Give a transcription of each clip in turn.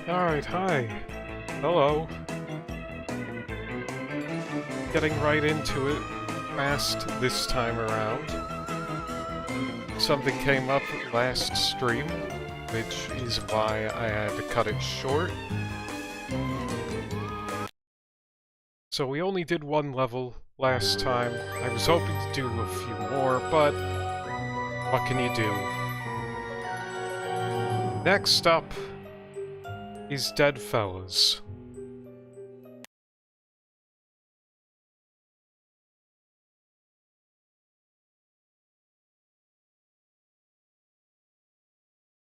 Alright, hi. Hello. Getting right into it fast this time around. Something came up last stream, which is why I had to cut it short. So we only did one level last time. I was hoping to do a few more, but what can you do? Next up is Deadfellas.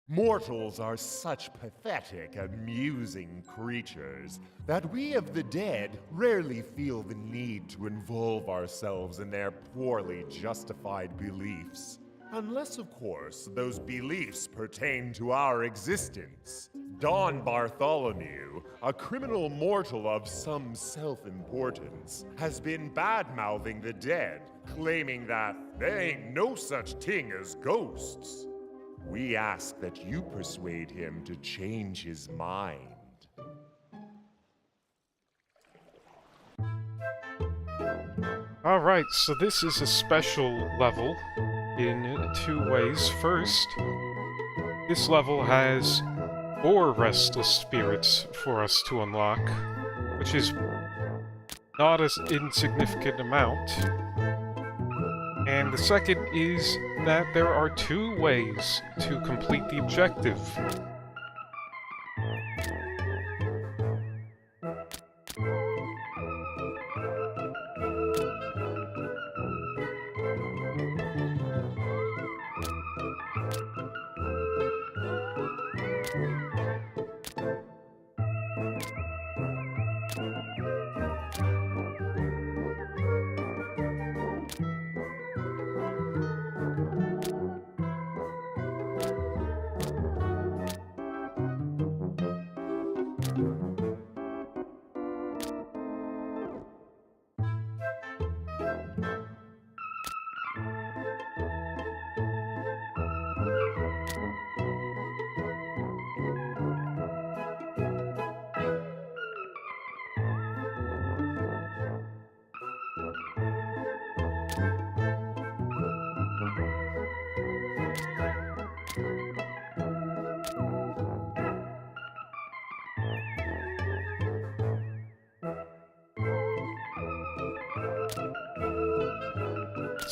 Mortals are such pathetic, amusing creatures that we of the dead rarely feel the need to involve ourselves in their poorly justified beliefs. Unless, of course, those beliefs pertain to our existence. Don Bartholomew, a criminal mortal of some self-importance, has been bad-mouthing the dead, claiming that there ain't no such thing as ghosts. We ask that you persuade him to change his mind. Alright, so this is a special level in two ways. First, this level has 4 restless spirits for us to unlock, which is not an insignificant amount. And the second is that there are 2 ways to complete the objective.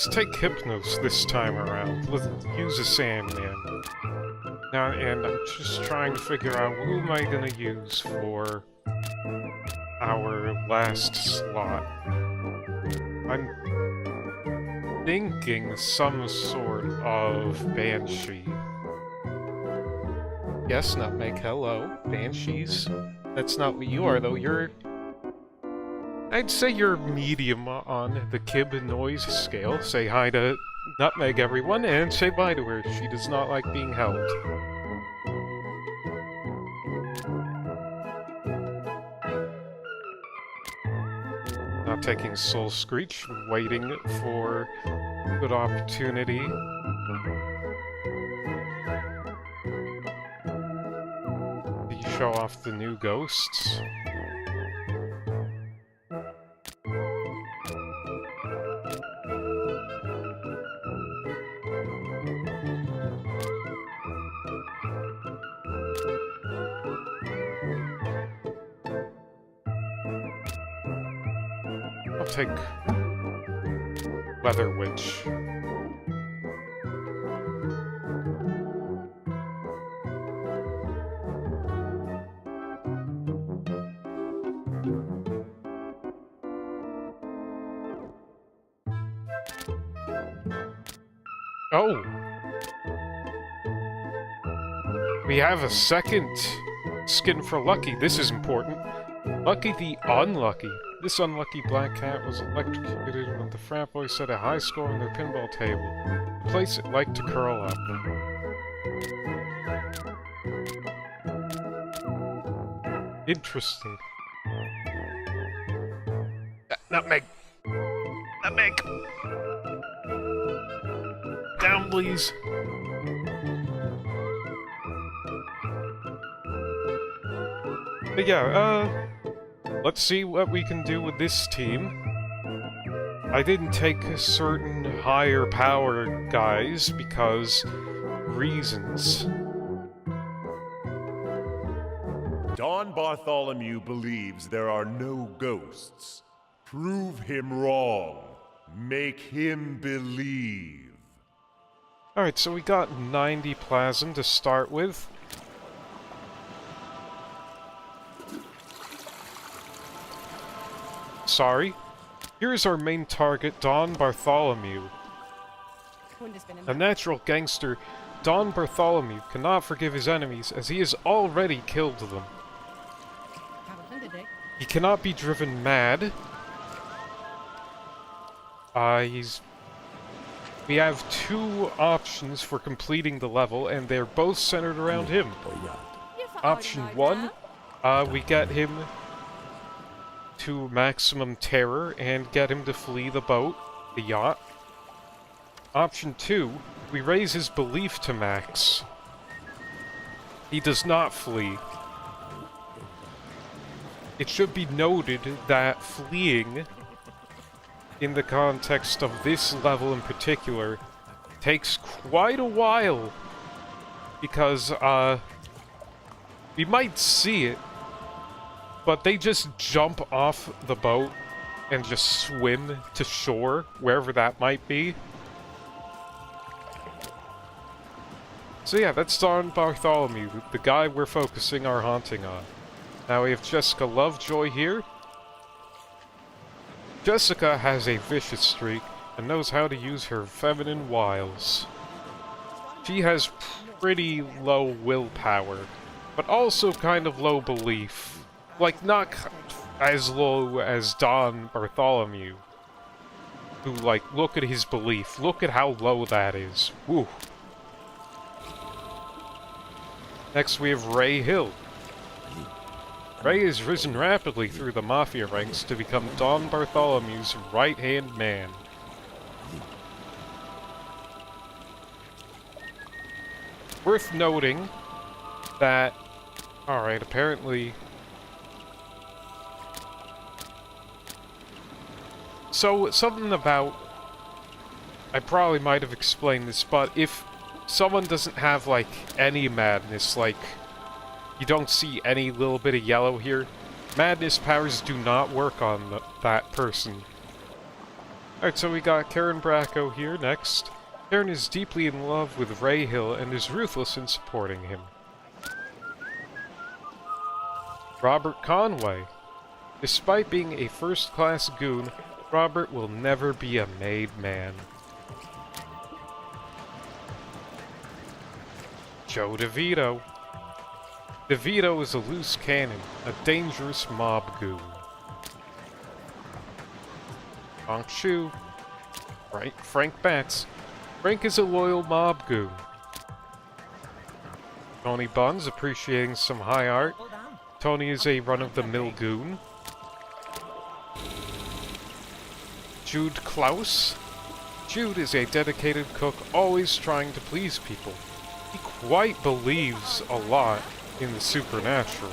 Let's take Hypnos this time around. Let's use a Sandman. Now, and I'm just trying to figure out who am I gonna use for our last slot. I'm thinking some sort of Banshee. Yes, Nutmeg, hello. Banshees? That's not what you are, though. I'd say you're medium on the Kib noise scale. Say hi to Nutmeg, everyone, and say bye to her. She does not like being held. Not taking Soul Screech, waiting for a good opportunity. To show off the new ghosts. I'll take Weather Witch. Oh! We have a second skin for Lucky. This is important. Lucky the Unlucky. This unlucky black cat was electrocuted when the frat boys set a high score on their pinball table. The place it liked to curl up. Interesting. Nutmeg! Nutmeg! Down, please! But yeah, let's see what we can do with this team. I didn't take certain higher power guys because reasons. Don Bartholomew believes there are no ghosts. Prove him wrong. Make him believe. Alright, so we got 90 plasm to start with. Sorry. Here's our main target, Don Bartholomew. A natural gangster, Don Bartholomew cannot forgive his enemies as he has already killed them. He cannot be driven mad. We have two options for completing the level, and they're both centered around him. Option 1, we get him to maximum terror and get him to flee the boat, the yacht. Option 2, we raise his belief to max. He does not flee. It should be noted that fleeing, in the context of this level in particular, takes quite a while, because, we might see it, but they just jump off the boat and just swim to shore, wherever that might be. So yeah, that's Don Bartholomew, the guy we're focusing our haunting on. Now we have Jessica Lovejoy here. Jessica has a vicious streak and knows how to use her feminine wiles. She has pretty low willpower, but also kind of low belief. Like, not as low as Don Bartholomew. Who, like, look at his belief. Look at how low that is. Woo. Next we have Ray Hill. Ray has risen rapidly through the Mafia ranks to become Don Bartholomew's right-hand man. Worth noting that... Alright, apparently... So, something about... I probably might have explained this, but if someone doesn't have, like, any madness, like... You don't see any little bit of yellow here, madness powers do not work on that person. Alright, so we got Karen Bracco here next. Karen is deeply in love with Ray Hill and is ruthless in supporting him. Robert Conway. Despite being a first-class goon, Robert will never be a made man. Joe DeVito. DeVito is a loose cannon, a dangerous mob goon. Honk Shu. Right, Frank Batts. Frank is a loyal mob goon. Tony Buns, appreciating some high art. Tony is a run-of-the-mill goon. Jude Klaus. Jude is a dedicated cook, always trying to please people. He quite believes a lot in the supernatural.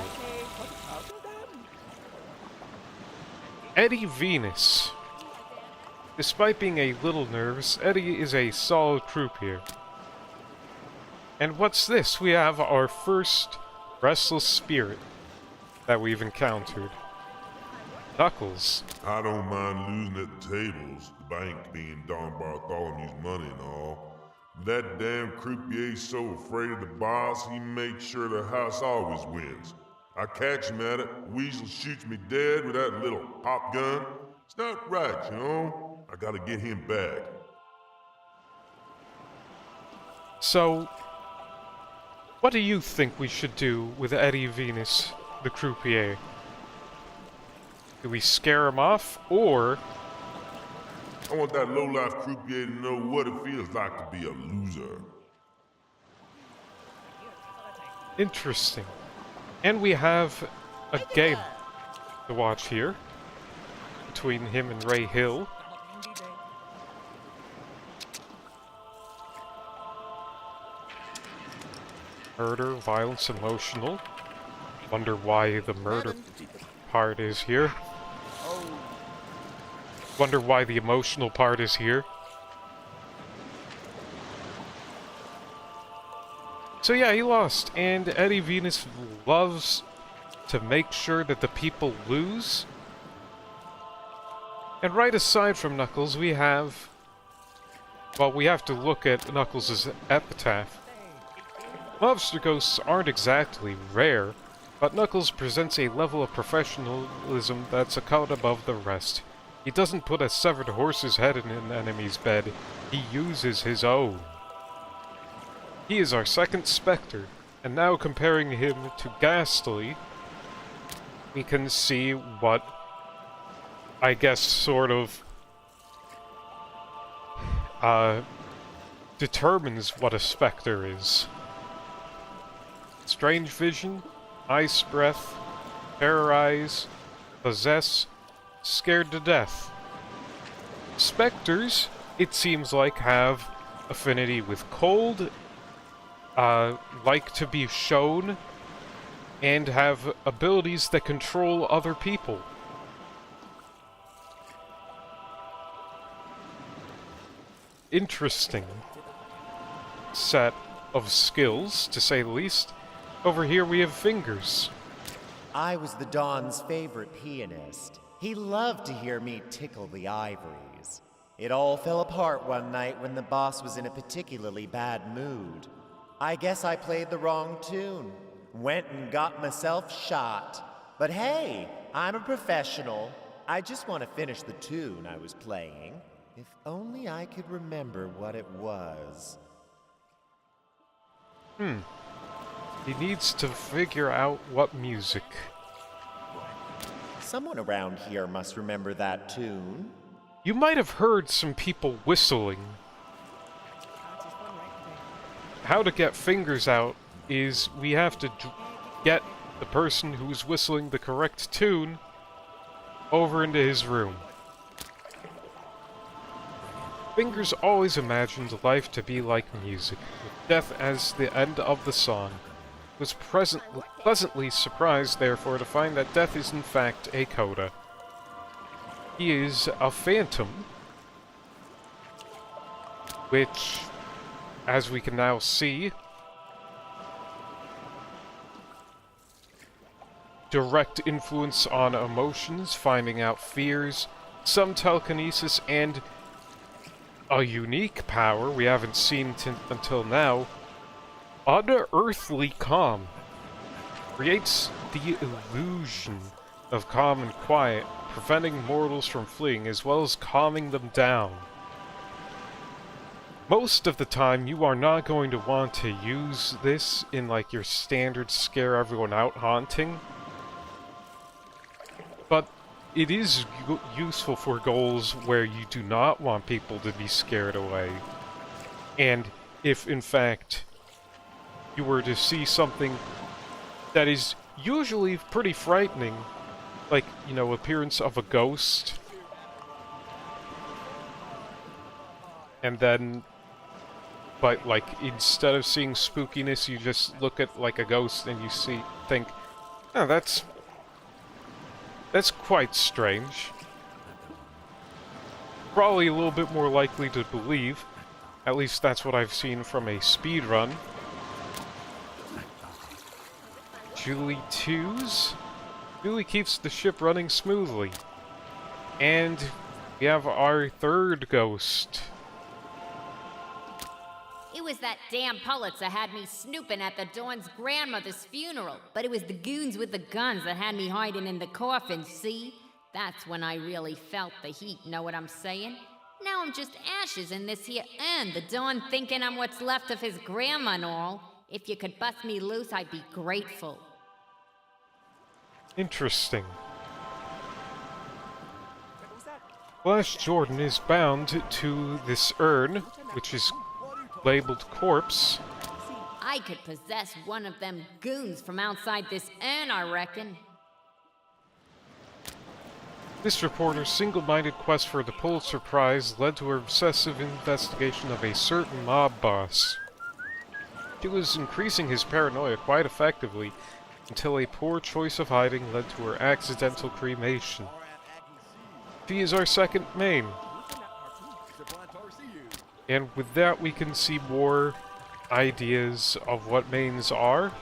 Eddie Venus. Despite being a little nervous, Eddie is a solid croupier. And what's this? We have our first restless spirit that we've encountered. Knuckles. I don't mind losing at the tables, the bank being Don Bartholomew's money and all. That damn croupier's so afraid of the boss, he makes sure the house always wins. I catch him at it, Weasel shoots me dead with that little pop gun. It's not right, you know? I gotta get him back. So, what do you think we should do with Eddie Venus, the croupier? Do we scare him off, or... I want that low-life croupier to know what it feels like to be a loser. Interesting. And we have a game to watch here between him and Ray Hill. Murder, violence, emotional. Wonder why the murder part is here. Wonder why the emotional part is here. So yeah, he lost, and Eddie Venus loves to make sure that the people lose. And right aside from Knuckles, we have... well, we have to look at Knuckles' epitaph. Mobster ghosts aren't exactly rare, but Knuckles presents a level of professionalism that's a cut above the rest. He doesn't put a severed horse's head in an enemy's bed, he uses his own. He is our second Spectre, and now comparing him to Ghastly, we can see what, I guess, sort of determines what a Spectre is. Strange vision, ice breath, terrorize, possess, scared to death. Spectres, it seems like, have affinity with cold, like to be shown, and have abilities that control other people. Interesting set of skills, to say the least. Over here we have Fingers. I was the Don's favorite pianist. He loved to hear me tickle the ivories. It all fell apart one night when the boss was in a particularly bad mood. I guess I played the wrong tune. Went and got myself shot. But hey, I'm a professional. I just want to finish the tune I was playing. If only I could remember what it was. He needs to figure out what music. Someone around here must remember that tune. You might have heard some people whistling. How to get Fingers out is we have to get the person who's whistling the correct tune over into his room. Fingers always imagined life to be like music, with death as the end of the song. Was pleasantly surprised, therefore, to find that death is in fact a coda. He is a phantom, which, as we can now see, direct influence on emotions, finding out fears, some telekinesis, and a unique power we haven't seen until now, unearthly calm. Creates the illusion of calm and quiet, preventing mortals from fleeing as well as calming them down. Most of the time, you are not going to want to use this in like your standard scare everyone out haunting, but it is useful for goals where you do not want people to be scared away. And if, in fact, you were to see something that is usually pretty frightening, like, you know, appearance of a ghost, and then, but, like, instead of seeing spookiness, you just look at, like, a ghost and you think, oh, that's quite strange. Probably a little bit more likely to believe. At least that's what I've seen from a speedrun. Julie 2s. Julie keeps the ship running smoothly. And we have our third ghost. It was that damn Pulitzer had me snooping at the Dawn's grandmother's funeral. But it was the goons with the guns that had me hiding in the coffin, see? That's when I really felt the heat, know what I'm saying? Now I'm just ashes in this here urn, the Dawn thinking I'm what's left of his grandma and all. If you could bust me loose, I'd be grateful. Interesting. Flash Jordan is bound to this urn, which is labeled corpse. I could possess one of them goons from outside this urn, I reckon. This reporter's single-minded quest for the Pulitzer Prize led to her obsessive investigation of a certain mob boss. He was increasing his paranoia quite effectively, until a poor choice of hiding led to her accidental cremation. She is our second main. And with that we can see more ideas of what mains are.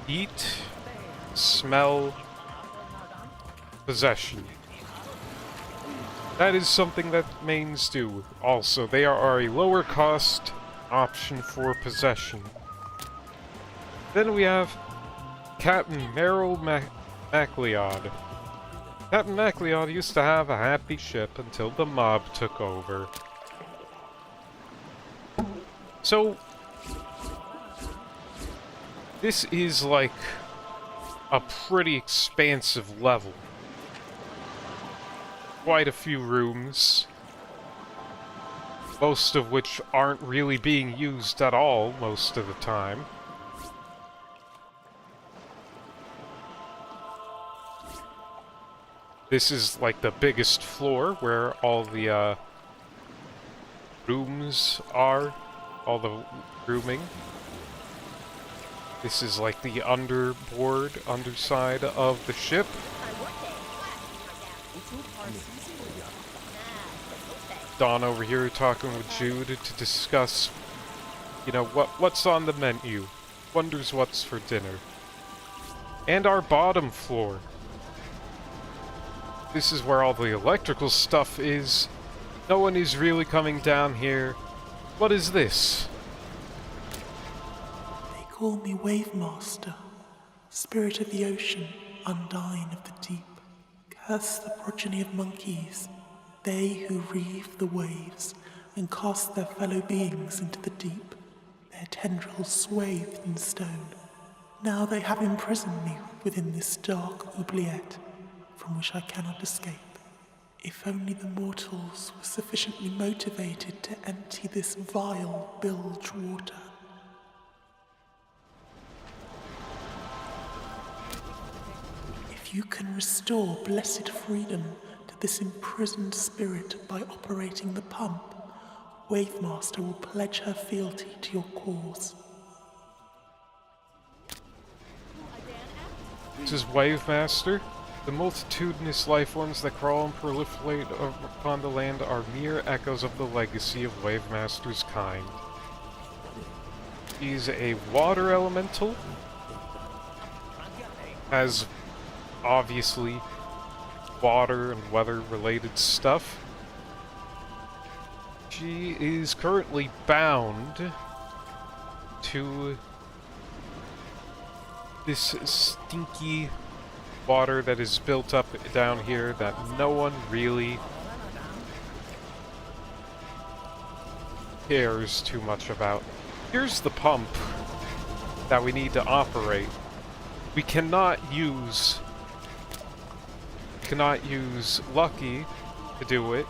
Eat, smell, possession. That is something that mains do. Also, they are a lower cost option for possession. Then we have Captain Merrill MacLeod. Captain MacLeod used to have a happy ship until the mob took over. So, this is like a pretty expansive level. Quite a few rooms, most of which aren't really being used at all most of the time. This is like the biggest floor where all the rooms are, all the rooming. This is like the underside of the ship. Don over here talking with Jude to discuss, you know, what's on the menu. Wonders what's for dinner. And our bottom floor. This is where all the electrical stuff is. No one is really coming down here. What is this? They call me Wave Master, spirit of the ocean, undying of the deep. Curse the progeny of monkeys, they who reave the waves and cast their fellow beings into the deep, their tendrils swathed in stone. Now they have imprisoned me within this dark oubliette, from which I cannot escape. If only the mortals were sufficiently motivated to empty this vile bilge water. If you can restore blessed freedom to this imprisoned spirit by operating the pump, Wavemaster will pledge her fealty to your cause. This is Wavemaster. The multitudinous lifeforms that crawl and proliferate upon the land are mere echoes of the legacy of Wavemaster's kind. He's a water elemental. Has obviously water and weather related stuff. She is currently bound to this stinky water that is built up down here that no one really cares too much about. Here's the pump that we need to operate. We cannot use Lucky to do it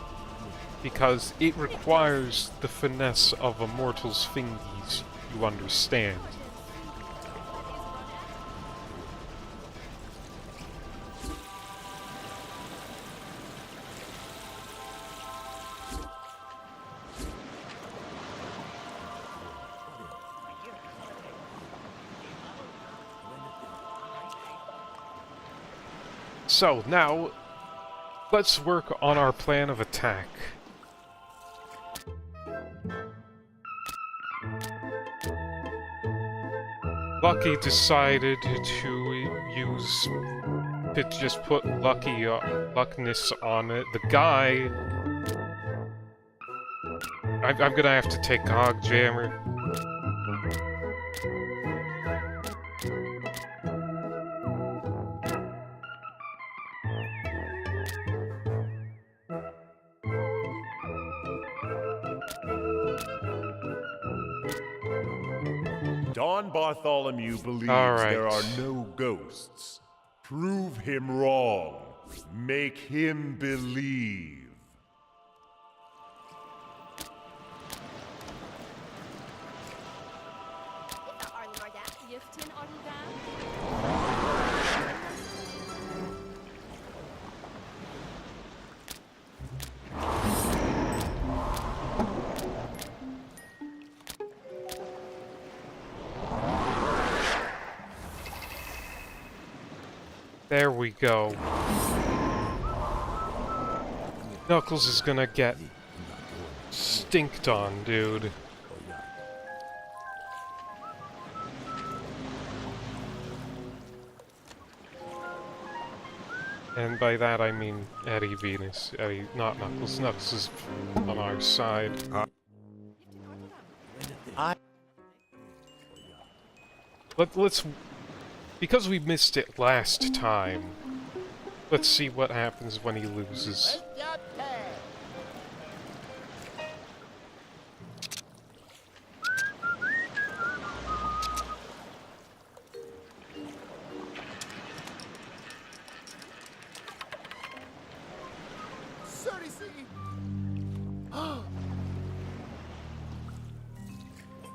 because it requires the finesse of a mortal's fingies, you understand. So, now, let's work on our plan of attack. Lucky decided to just put Luckness on it. The guy... I'm gonna have to take Hogjammer. Don Bartholomew believes right. there are no ghosts. Prove him wrong. Make him believe. There we go. Knuckles is gonna get stinked on, dude. And by that I mean Eddie Venus. Eddie, not Knuckles. Knuckles is on our side. Let's... Because we missed it last time, let's see what happens when he loses.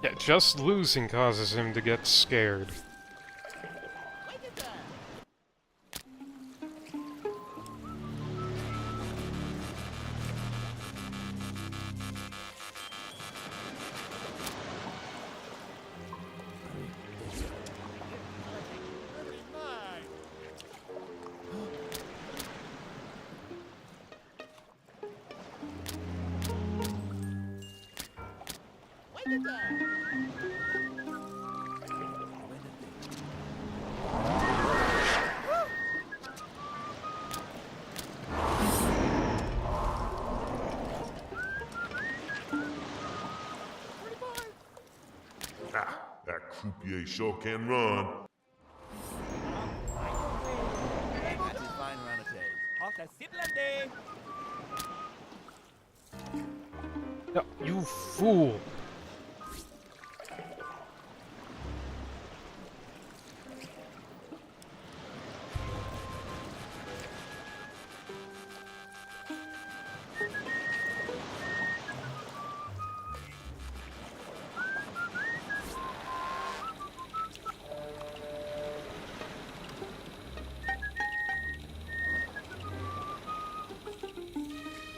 Yeah, just losing causes him to get scared. That croupier sure can run. No, you fool!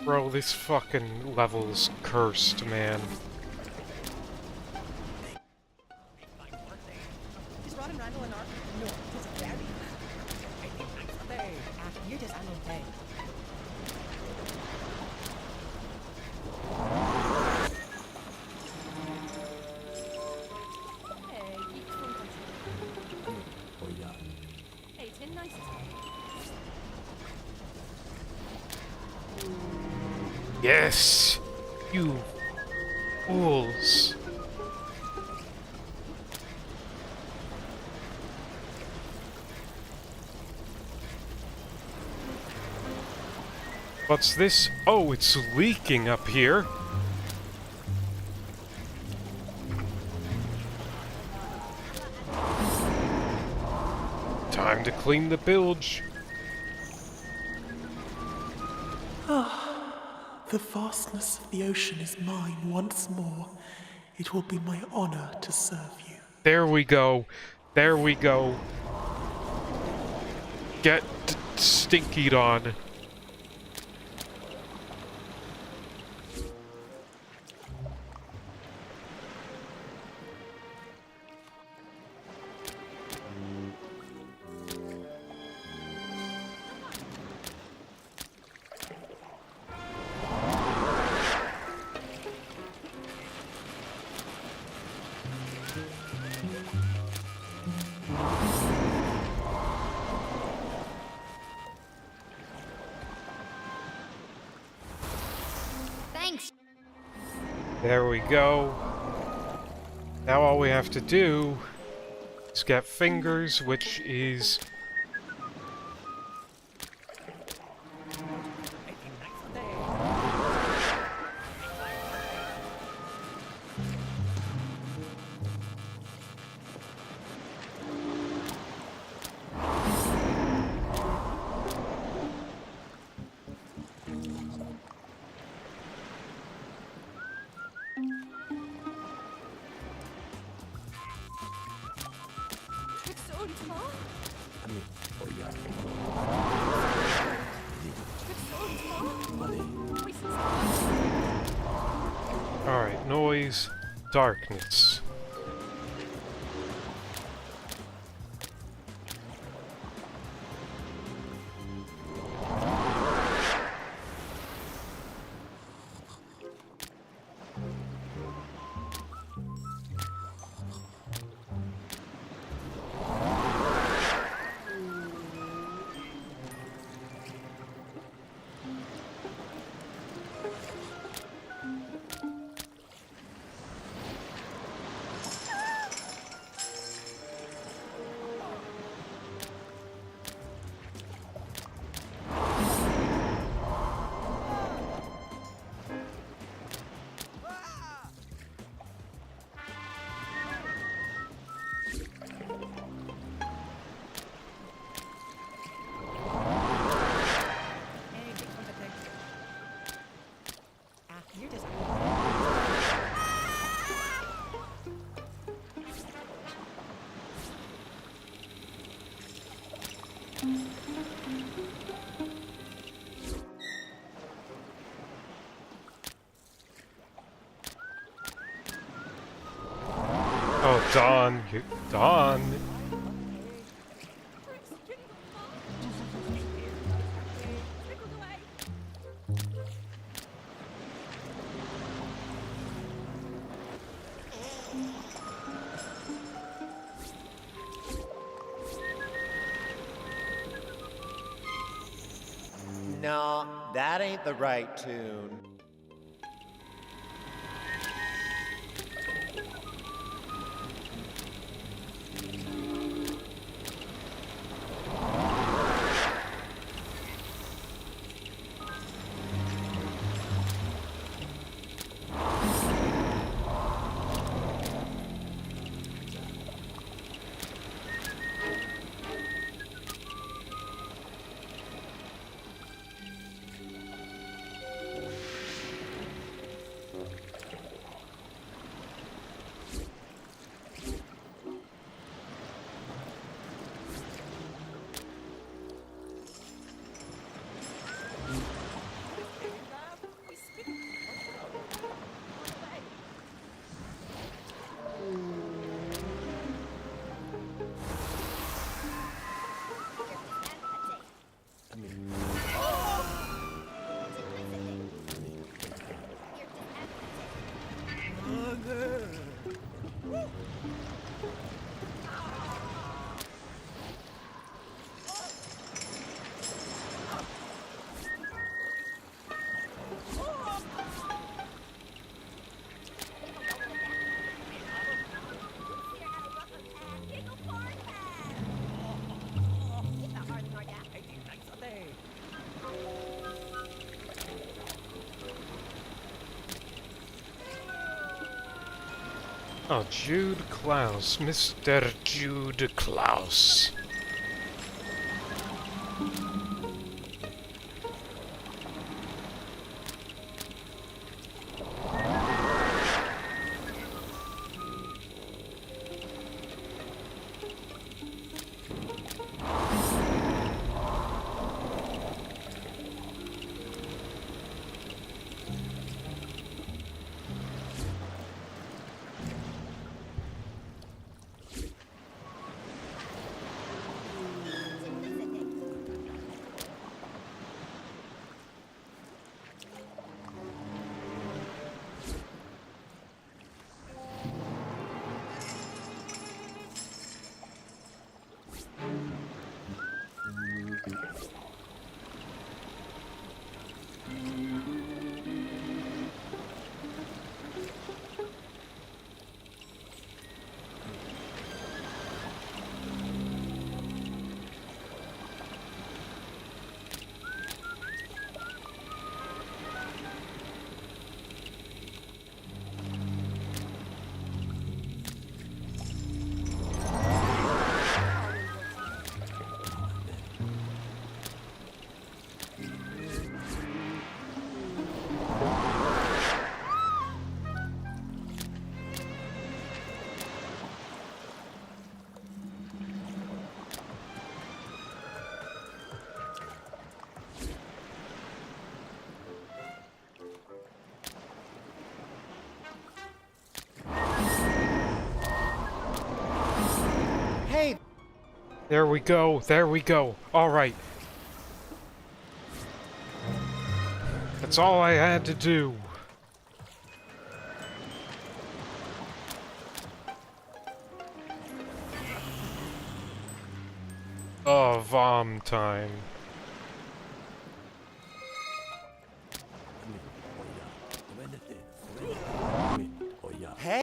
Bro, this fucking level is cursed, man. Yes! You fools! What's this? Oh, it's leaking up here! Time to clean the bilge! The vastness of the ocean is mine once more. It will be my honor to serve you. There we go. There we go. Get stinkied on. Thanks. There we go. Now all we have to do is get fingers, which is... Alright, noise, darkness. Oh, Dawn. Dawn. No, that ain't the right tune. Oh, Jude Klaus. Mr. Jude Klaus. Hey, There we go. There we go. All right. That's all I had to do. Oh, vom time. hey.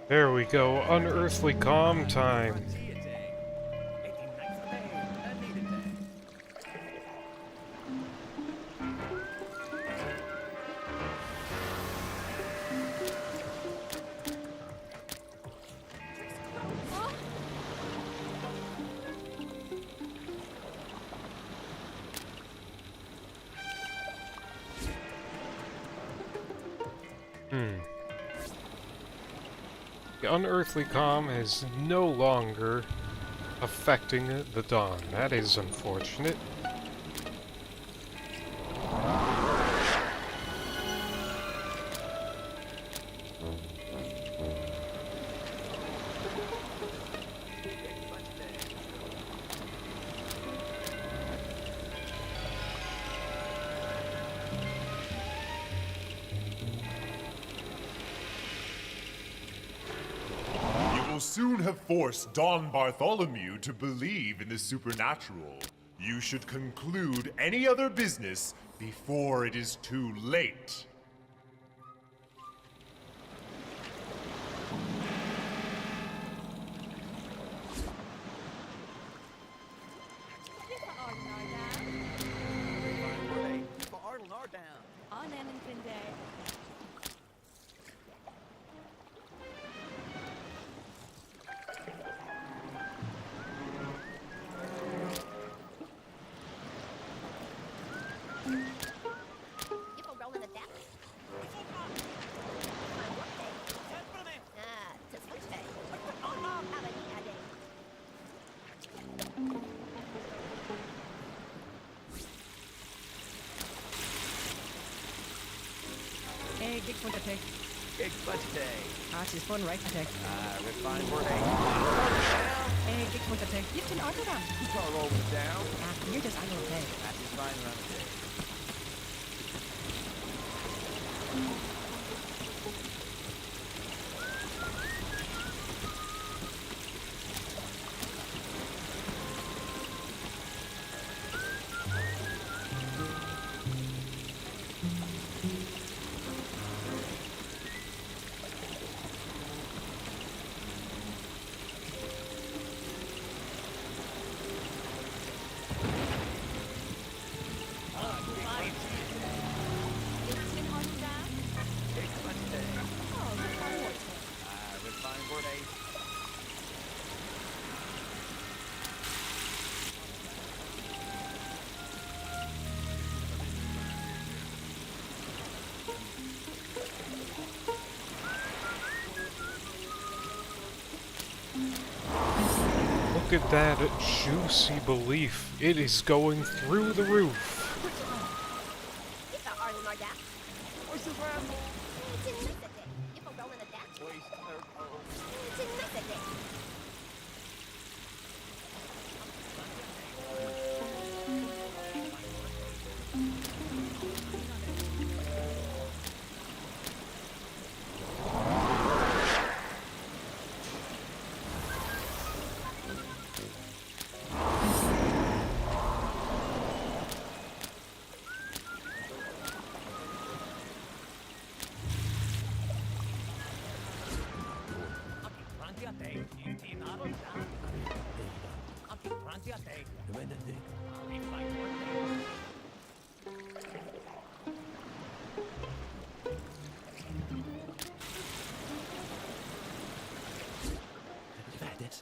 There we go, unearthly calm time. The unearthly calm is no longer affecting the dawn. That is unfortunate. Will soon have forced Don Bartholomew to believe in the supernatural. You should conclude any other business before it is too late. On Emmington Day. Gig fun to take. Gig fun today. She's fun, right? To take. Refine word Gig fun to take. You can order them. Keep our rolling down. You're just I will take. That is fine around the day. Look at that juicy belief. It is going through the roof.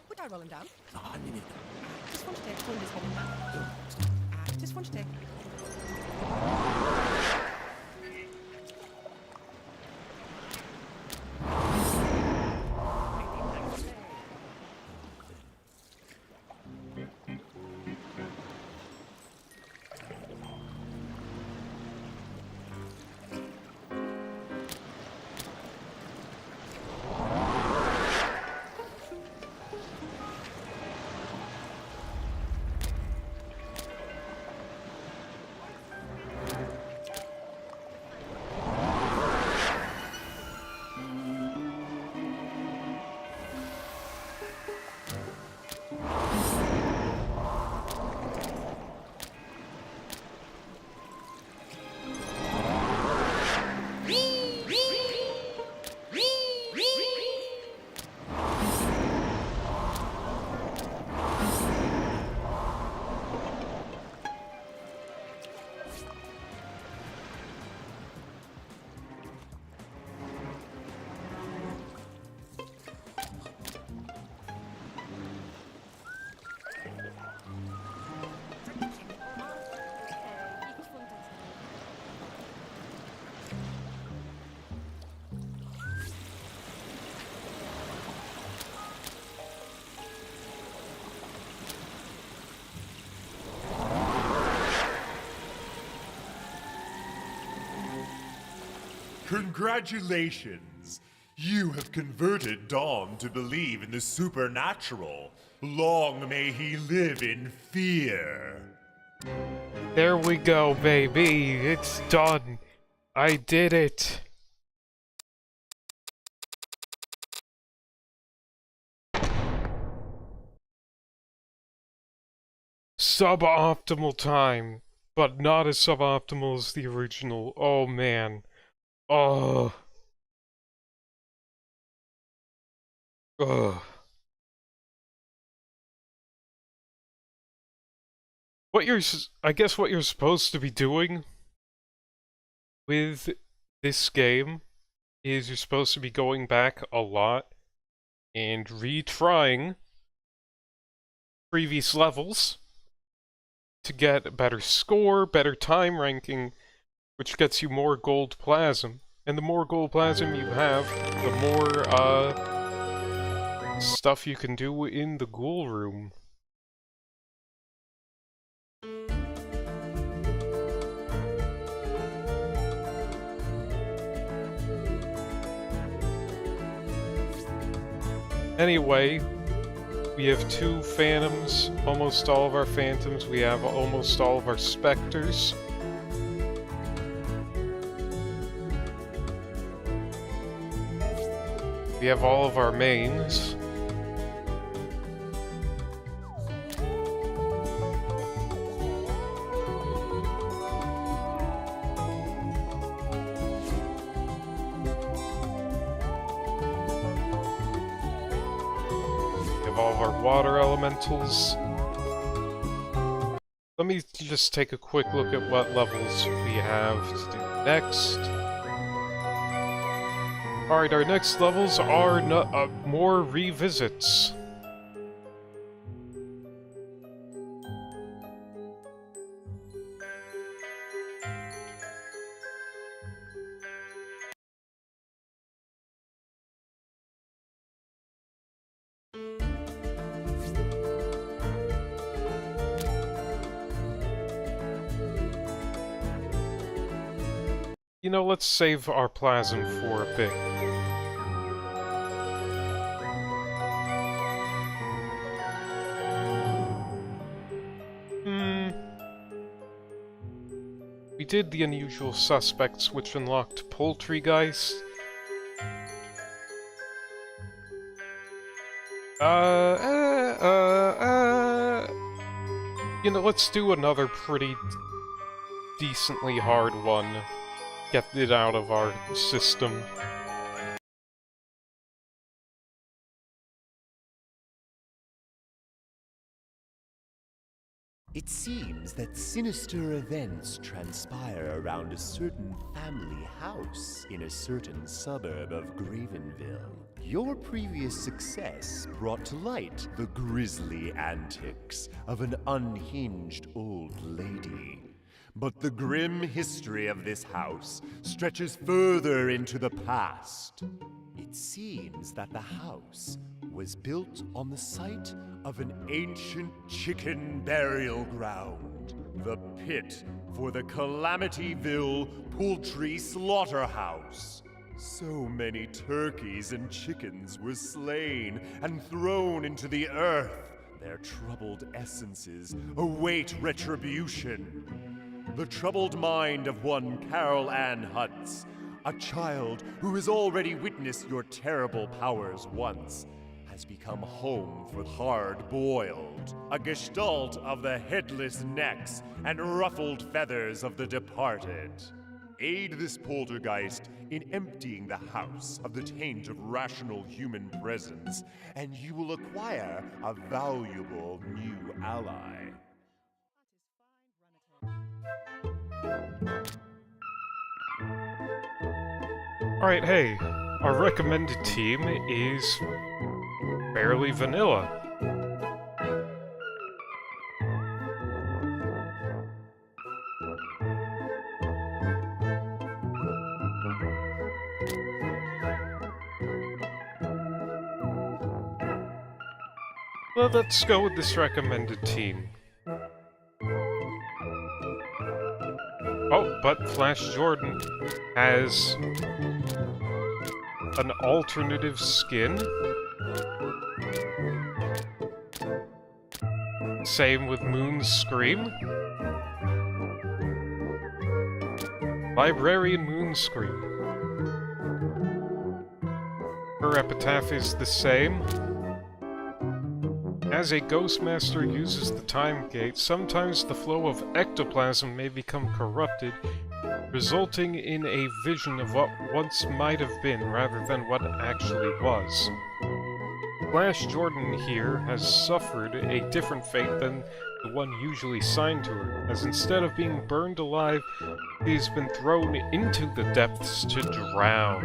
Would I roll him down? Just want to take. Pull this one down. Just want to take. Congratulations! You have converted Dawn to believe in the supernatural. Long may he live in fear. There we go, baby. It's done. I did it. Suboptimal time, but not as suboptimal as the original. Oh man. Oh. Ugh. I guess what you're supposed to be doing with this game is you're supposed to be going back a lot and retrying previous levels to get a better score, better time ranking, which gets you more gold plasm. And the more gold plasm you have, the more, stuff you can do in the ghoul room. Anyway, we have 2 phantoms, almost all of our phantoms, we have almost all of our specters. We have all of our mains. All of our water elementals. Let me just take a quick look at what levels we have to do next. Alright, our next levels are more revisits. You know, let's save our plasm for a bit. We did the unusual suspects, which unlocked Poultrygeist. You know, let's do another pretty decently hard one. Get it out of our system. It seems that sinister events transpire around a certain family house in a certain suburb of Gravenville. Your previous success brought to light the grisly antics of an unhinged old lady. But the grim history of this house stretches further into the past. It seems that the house was built on the site of an ancient chicken burial ground, the pit for the Calamityville Poultry Slaughterhouse. So many turkeys and chickens were slain and thrown into the earth. Their troubled essences await retribution. The troubled mind of one Carol Ann Hutz, a child who has already witnessed your terrible powers once, has become home for hard-boiled, a gestalt of the headless necks and ruffled feathers of the departed. Aid this poltergeist in emptying the house of the taint of rational human presence, and you will acquire a valuable new ally. Alright, hey, our recommended team is fairly vanilla. Well, let's go with this recommended team. Oh, but Flash Jordan has an alternative skin. Same with Moon's Scream. Librarian Moonscream. Her epitaph is the same. As a Ghostmaster uses the Time Gate, sometimes the flow of ectoplasm may become corrupted, resulting in a vision of what once might have been rather than what actually was. Flash Jordan here has suffered a different fate than the one usually assigned to her, as instead of being burned alive, she has been thrown into the depths to drown.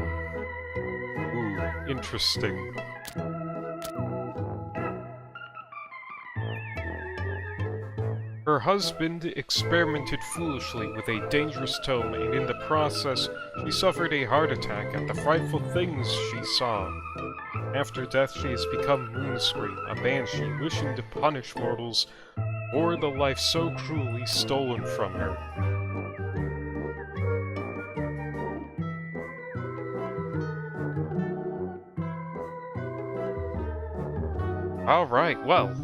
Ooh, interesting. Her husband experimented foolishly with a dangerous tome, and in the process, she suffered a heart attack at the frightful things she saw. After death, she has become Moonscream, a banshee wishing to punish mortals for the life so cruelly stolen from her. Alright, well.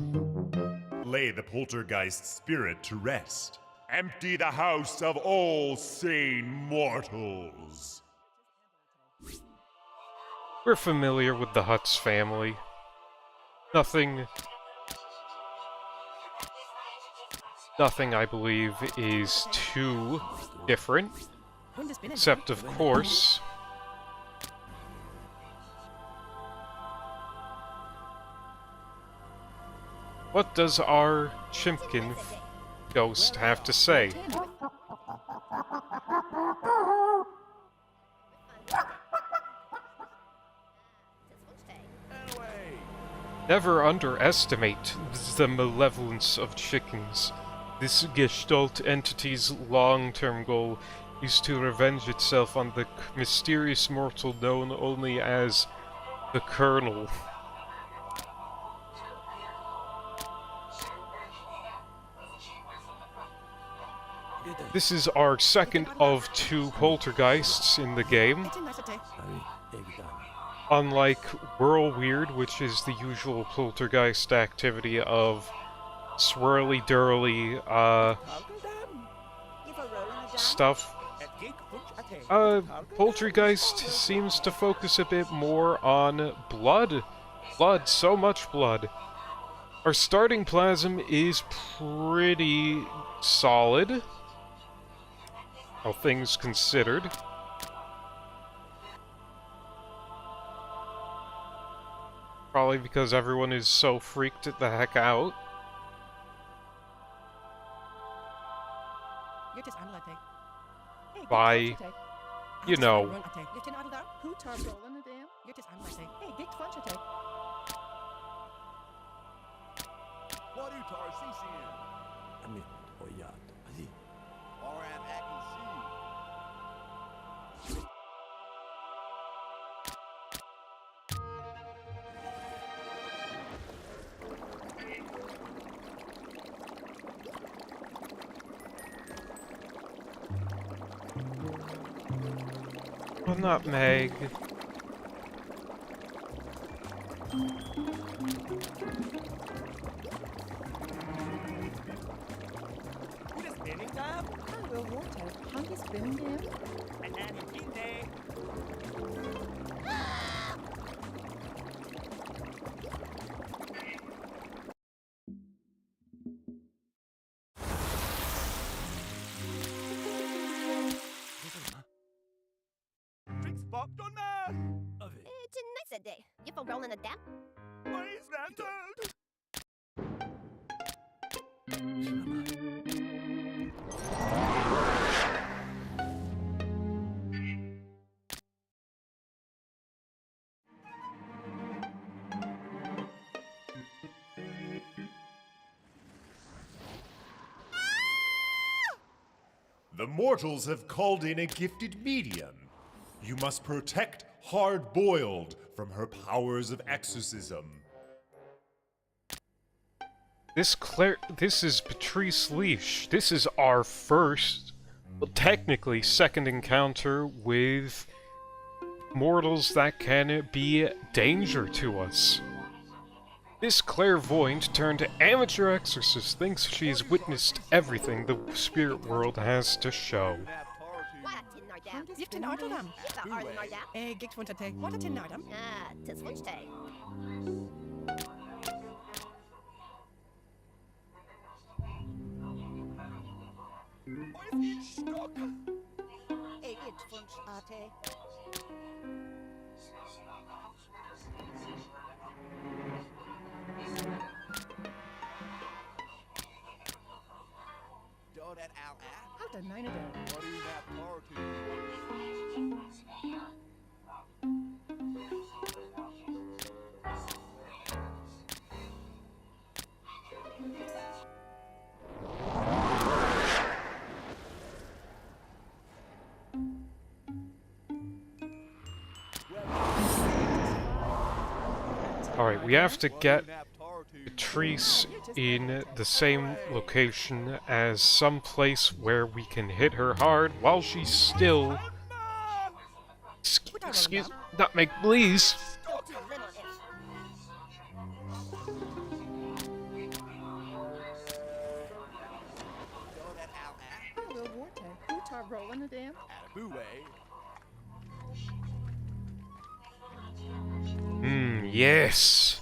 Lay the Poultrygeist spirit to rest. Empty the house of all sane mortals. We're familiar with the Hutz family. Nothing, I believe, is too different. Except, of course, what does our Chimpkin ghost have to say? Never underestimate the malevolence of chickens. This Gestalt entity's long-term goal is to revenge itself on the mysterious mortal known only as the Colonel. This is our second of 2 Poultrygeists in the game. Unlike Whirlweird, which is the usual Poultrygeist activity of swirly-durly, stuff, Poultrygeist seems to focus a bit more on blood. Blood, so much blood. Our starting plasm is pretty solid, all things considered. Probably because everyone is so freaked the heck out. By, you know. A nutmeg. It's a nice day. You for rolling a dap? The mortals have called in a gifted medium. You must protect Hard-Boiled from her powers of exorcism. This is Patrice Leash. This is our first well, technically, second encounter with mortals that can be a danger to us. This clairvoyant turned amateur exorcist thinks she's witnessed everything the spirit world has to show. Gift in Arterdam. Gift van te wat het in Nardam? Tis Wednesday. Houd de nijne de. Alright, we have to get Patrice in the same location as some place where we can hit her hard while she's still... Excuse... Nutmeg, please! Rolling the dam. Yes!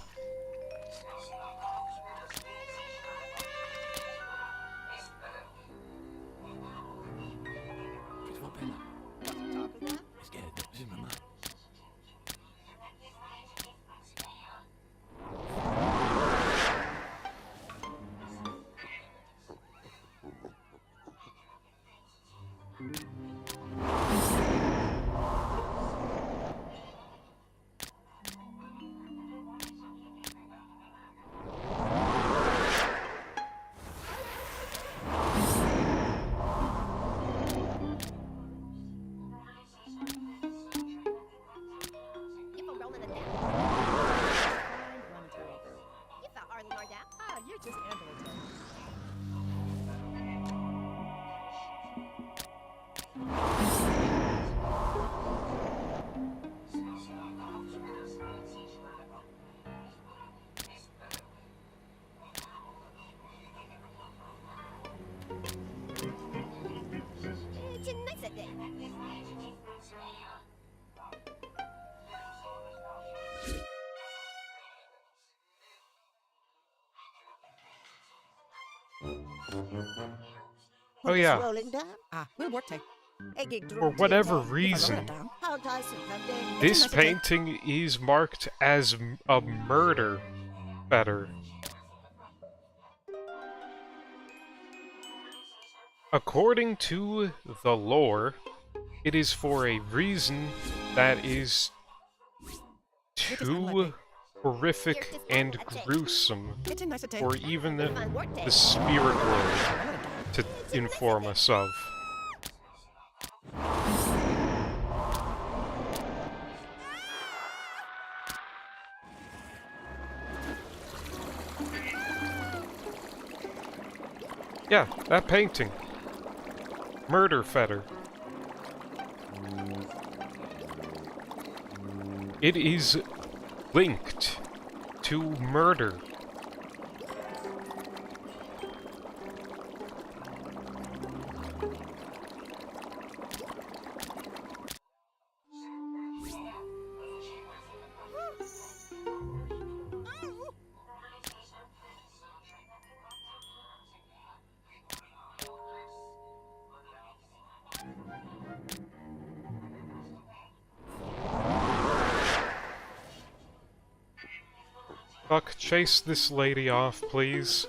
You're just ambulatory. Oh yeah, We'll work take. for whatever reason, this painting is marked as a murder fetter. According to the lore, it is for a reason that is too horrific and gruesome for even the spirit world to inform us of. Yeah, that painting. Murder fetter. It is linked to murder. Buck, chase this lady off, please.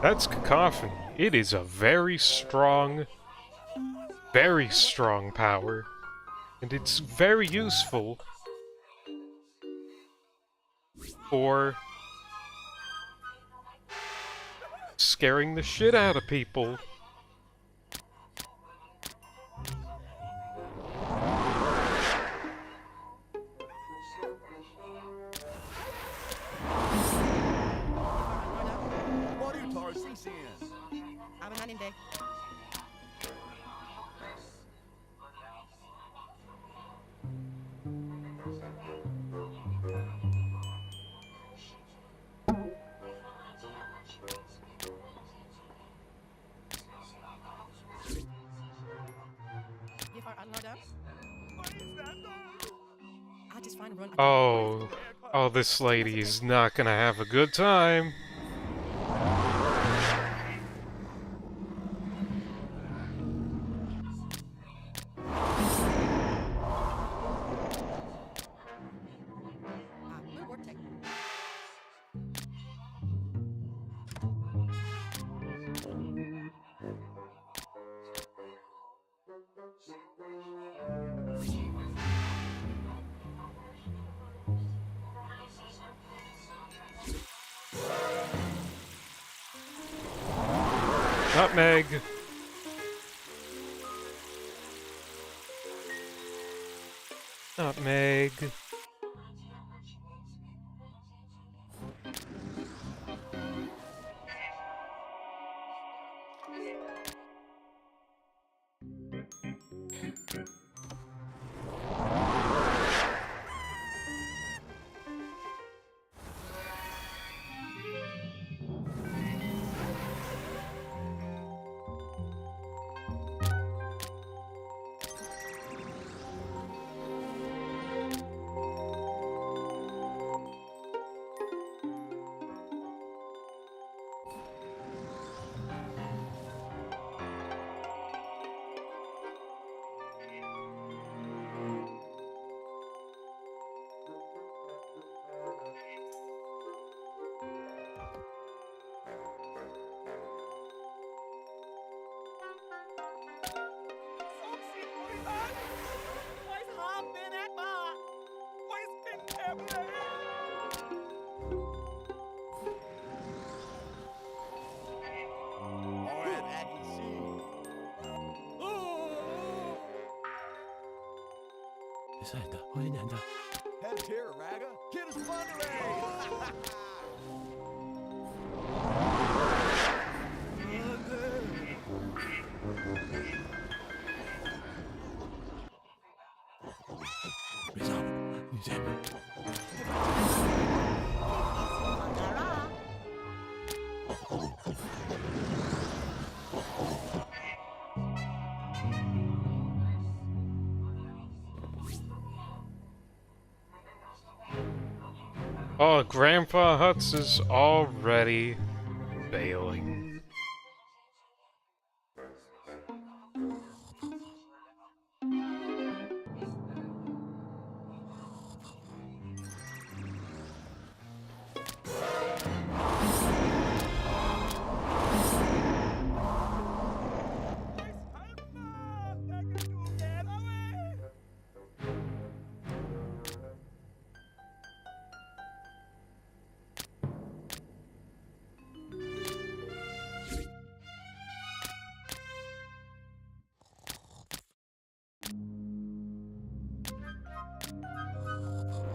That's Cacophony. It is a very strong power. And it's very useful for scaring the shit out of people. Oh, this lady is not gonna have a good time. Nutmeg. Nutmeg. Head here, Raga. Kid is plundering. Oh, Grandpa Hutz is already bailing.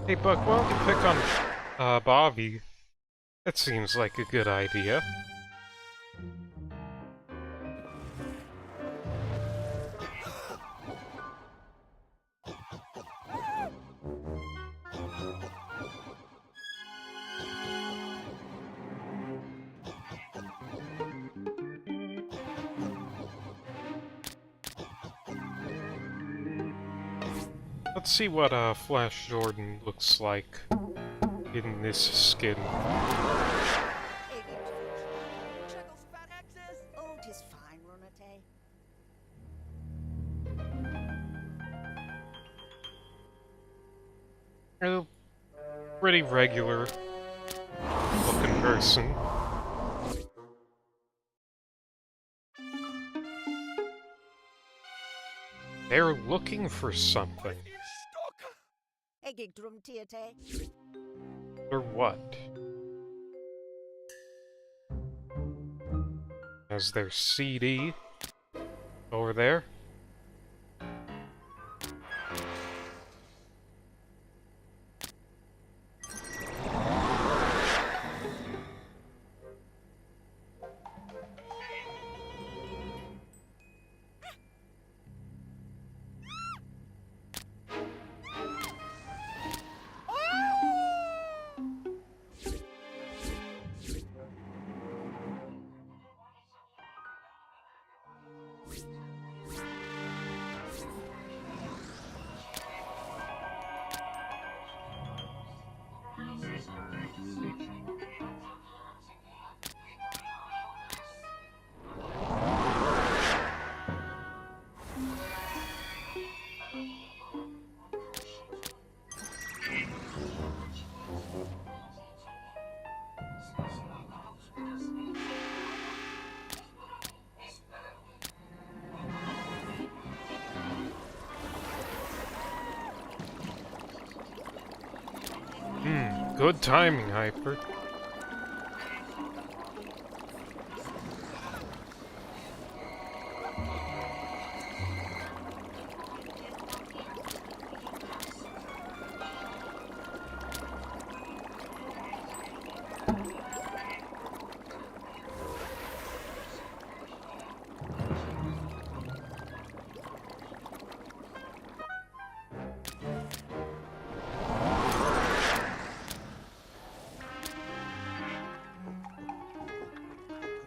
Hey Buck, why don't you pick on Bobby? That seems like a good idea. Let's see what Flash Jordan looks like in this skin. Oh, 'tis fine, Runate. A pretty regular looking person. They're looking for something. Or what? As their CD over there. Good timing, Hyper.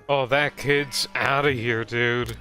Oh, that kid's out of here, dude.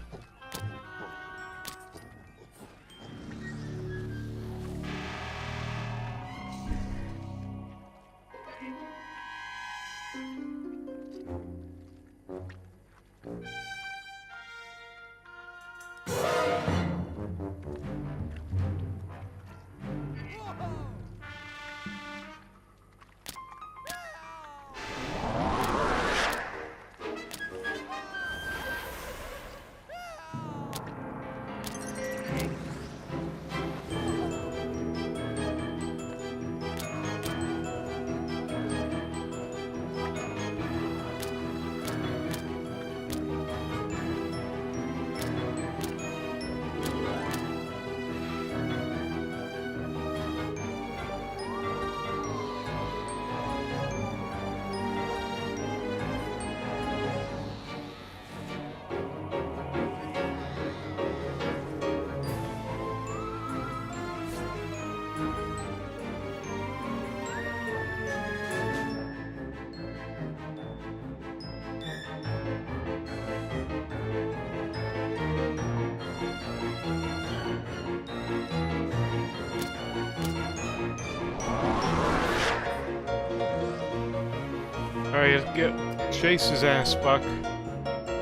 Alright, get chase his ass, Buck.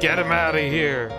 Get him out of here.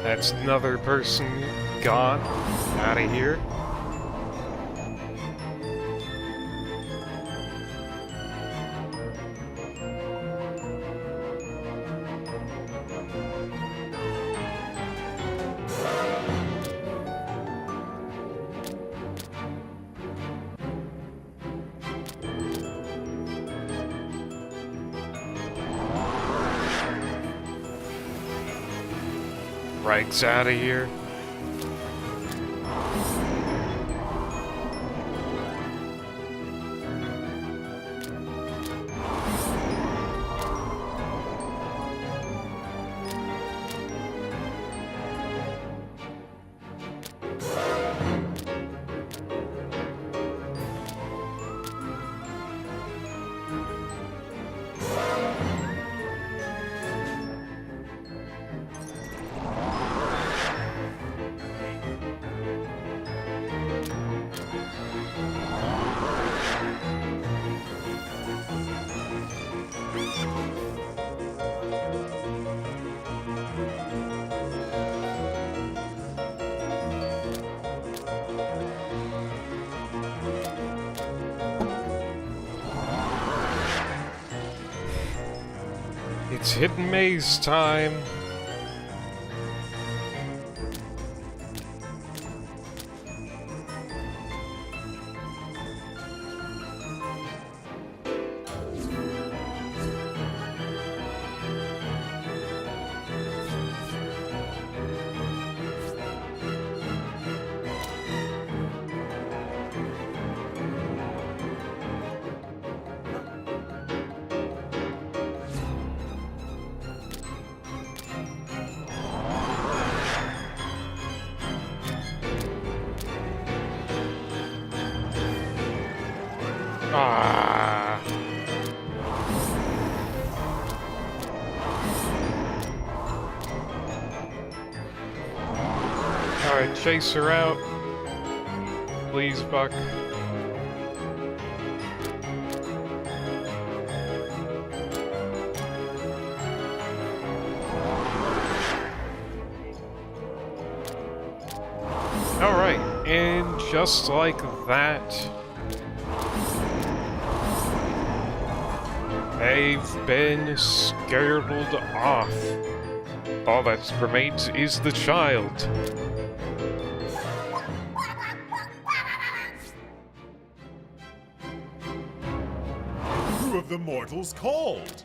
That's another person gone. Out of here. Rags out of here. It's hidden maze time. Ah. Alright, chase her out. Please, Buck. Alright, and just like that, they've been scared off. All that remains is the child. Who of the mortals called?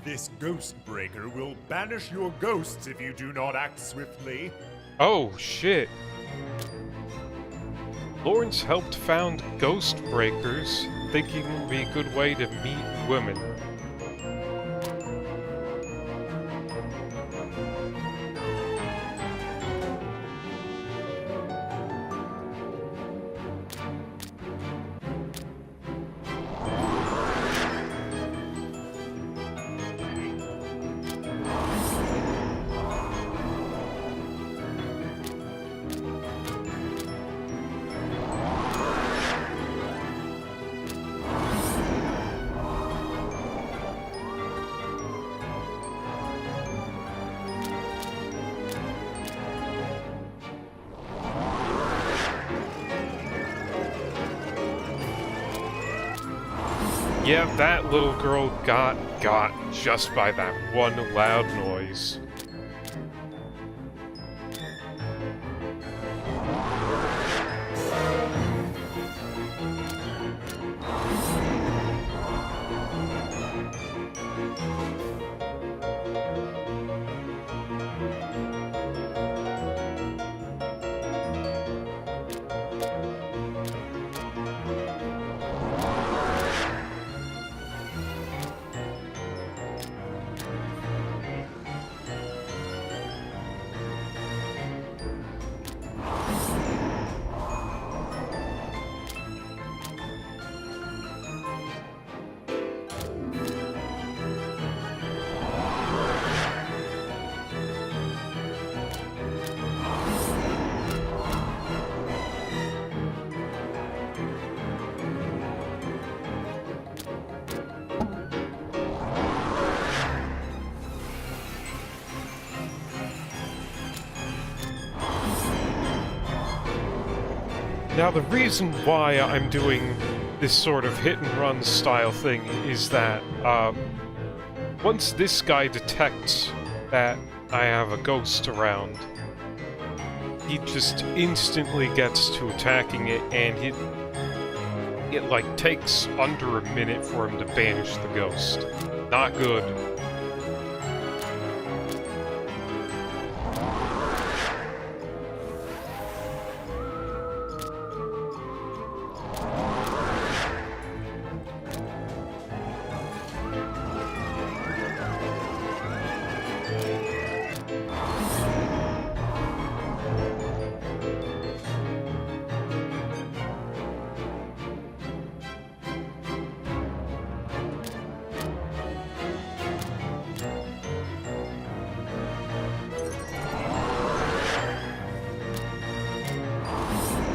This ghost breaker will banish your ghosts if you do not act swiftly. Oh, shit. Lawrence helped found Ghost Breakers, thinking it would be a good way to meet women. Yeah, that little girl got just by that one loud noise. Now, the reason why I'm doing this sort of hit-and-run style thing is that, once this guy detects that I have a ghost around, he just instantly gets to attacking it, and it like, takes under a minute for him to banish the ghost. Not good.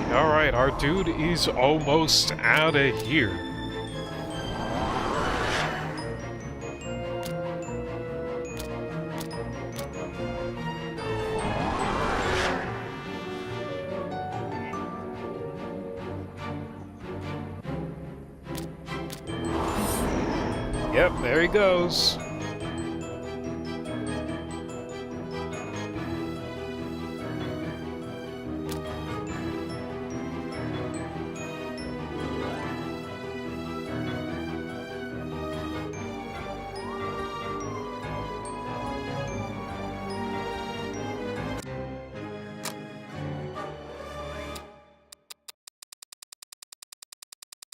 Alright, our dude is almost out of here. Yep, there he goes.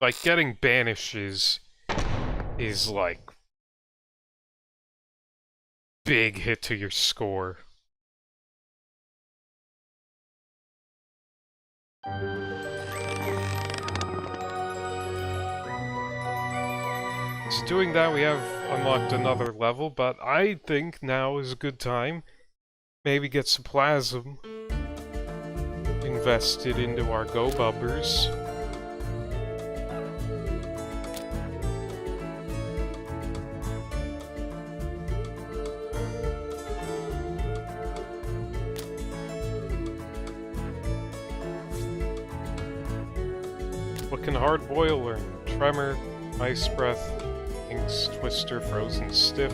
Like, getting banishes is like big hit to your score. So doing that, we have unlocked another level, but I think now is a good time. Maybe get some plasm invested into our go-bubbers. What can Hard Boil learn? Tremor, Ice Breath, King's Twister, Frozen Stiff.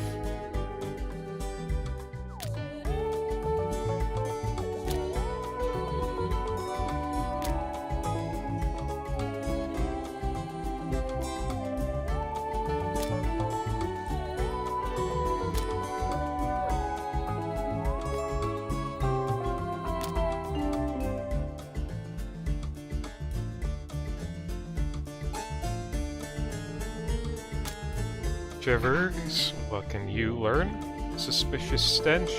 Shivers, what can you learn? Suspicious Stench.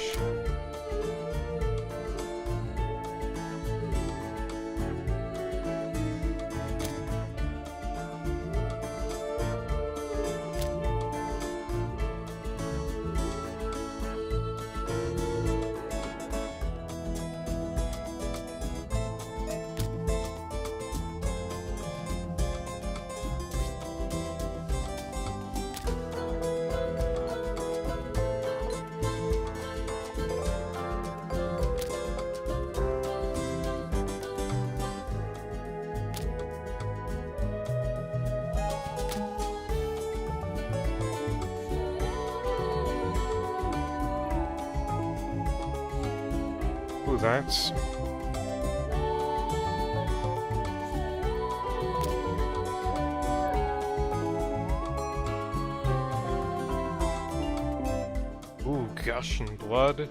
Ooh, that's... Ooh, gushing blood.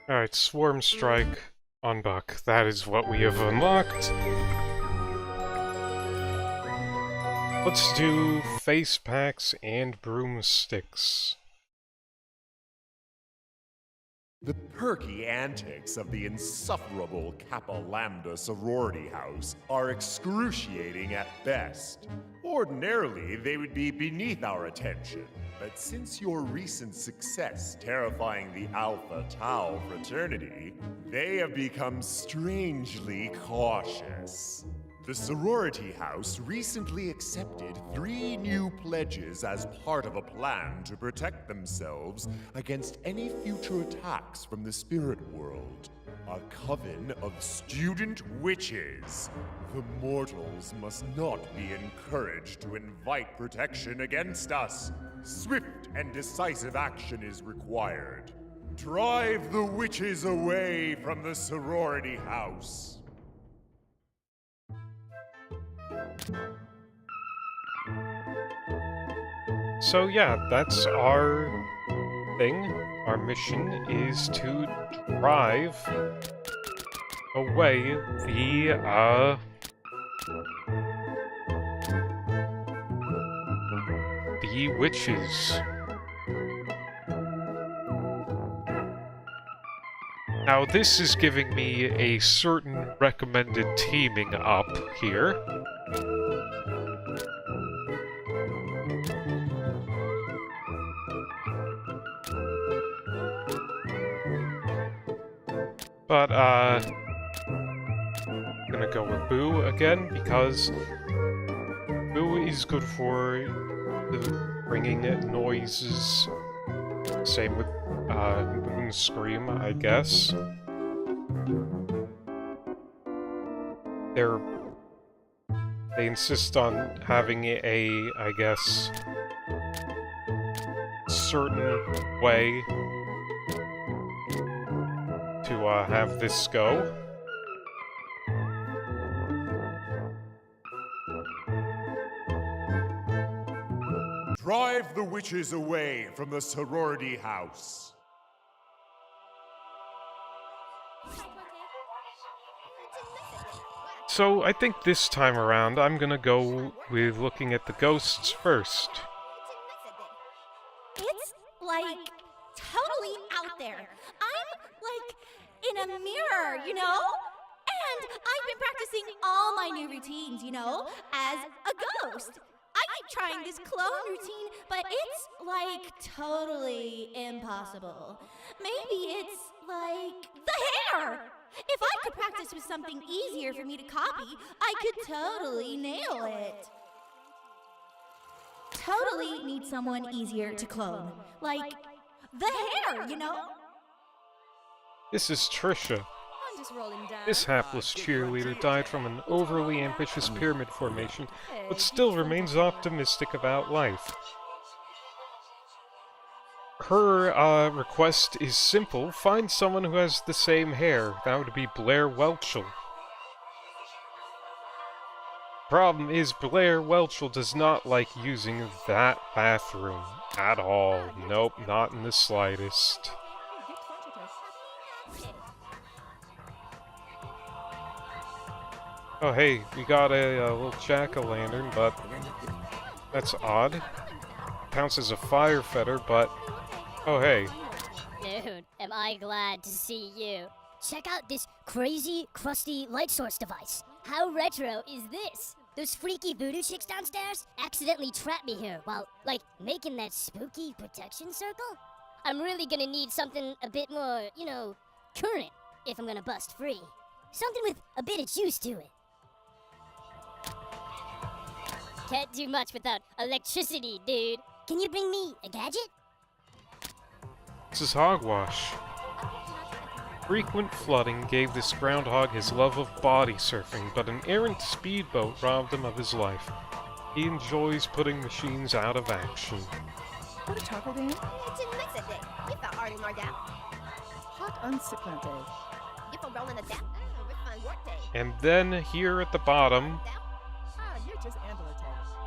Alright, Swarm Strike on Buck. That is what we have unlocked. Let's do Facepacks and Broomsticks. The perky antics of the insufferable Kappa Lambda sorority house are excruciating at best. Ordinarily, they would be beneath our attention, but since your recent success terrifying the Alpha Tau fraternity, they have become strangely cautious. The sorority house recently accepted 3 new pledges as part of a plan to protect themselves against any future attacks from the spirit world. A coven of student witches. The mortals must not be encouraged to invite protection against us. Swift and decisive action is required. Drive the witches away from the sorority house. So yeah, that's our thing. Our mission is to drive away the witches. Now this is giving me a certain recommended teaming up here. But, I'm gonna go with Boo again, because Boo is good for the ringing noises. Same with, Boon Scream, I guess. They insist on having a, I guess, certain way to have this go. Drive the witches away from the sorority house. So I think this time around I'm gonna go with looking at the ghosts first. It's like totally out there. I'm like in a mirror, you know? And I've been practicing all my new routines, you know, as a ghost. I keep trying this clone routine, but it's like totally impossible. Maybe it's like the hair. If I could practice with something easier for me to copy, I could totally nail it. Totally need someone easier to clone. Like the hair, you know? This is Trisha. I'm just rolling down. This hapless cheerleader died from an overly ambitious pyramid formation, but still remains optimistic about life. Her request is simple: find someone who has the same hair. That would be Blair Welchel. Problem is, Blair Welchel does not like using that bathroom at all. Nope, not in the slightest. Oh hey, we got a little jack-o'-lantern, but that's odd. Counts as a firefighter, but oh hey. Dude, am I glad to see you. Check out this crazy, crusty light source device. How retro is this? Those freaky voodoo chicks downstairs accidentally trapped me here while, like, making that spooky protection circle? I'm really gonna need something a bit more, you know, current if I'm gonna bust free. Something with a bit of juice to it. Can't do much without electricity, dude. Can you bring me a gadget? This is Hogwash. Frequent flooding gave this groundhog his love of body surfing, but an errant speedboat robbed him of his life. He enjoys putting machines out of action. What a chocolate day. You felt already more down. Hot unsiplant day. You felt rolling a down. Oh, with fun work day. And then here at the bottom, Ah, you're just Angela Tay.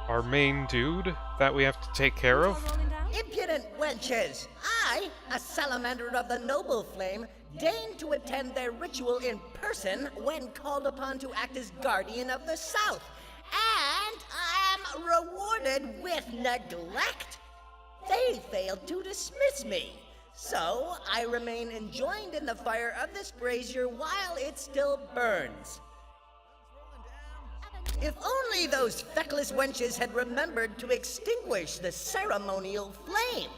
our main dude that we have to take care of. Rolling down? Impudent wenches! I, a salamander of the noble flame, deign to attend their ritual in person when called upon to act as guardian of the South, and am rewarded with neglect. They failed to dismiss me, so I remain enjoined in the fire of this brazier while it still burns. If only those feckless wenches had remembered to extinguish the ceremonial flame.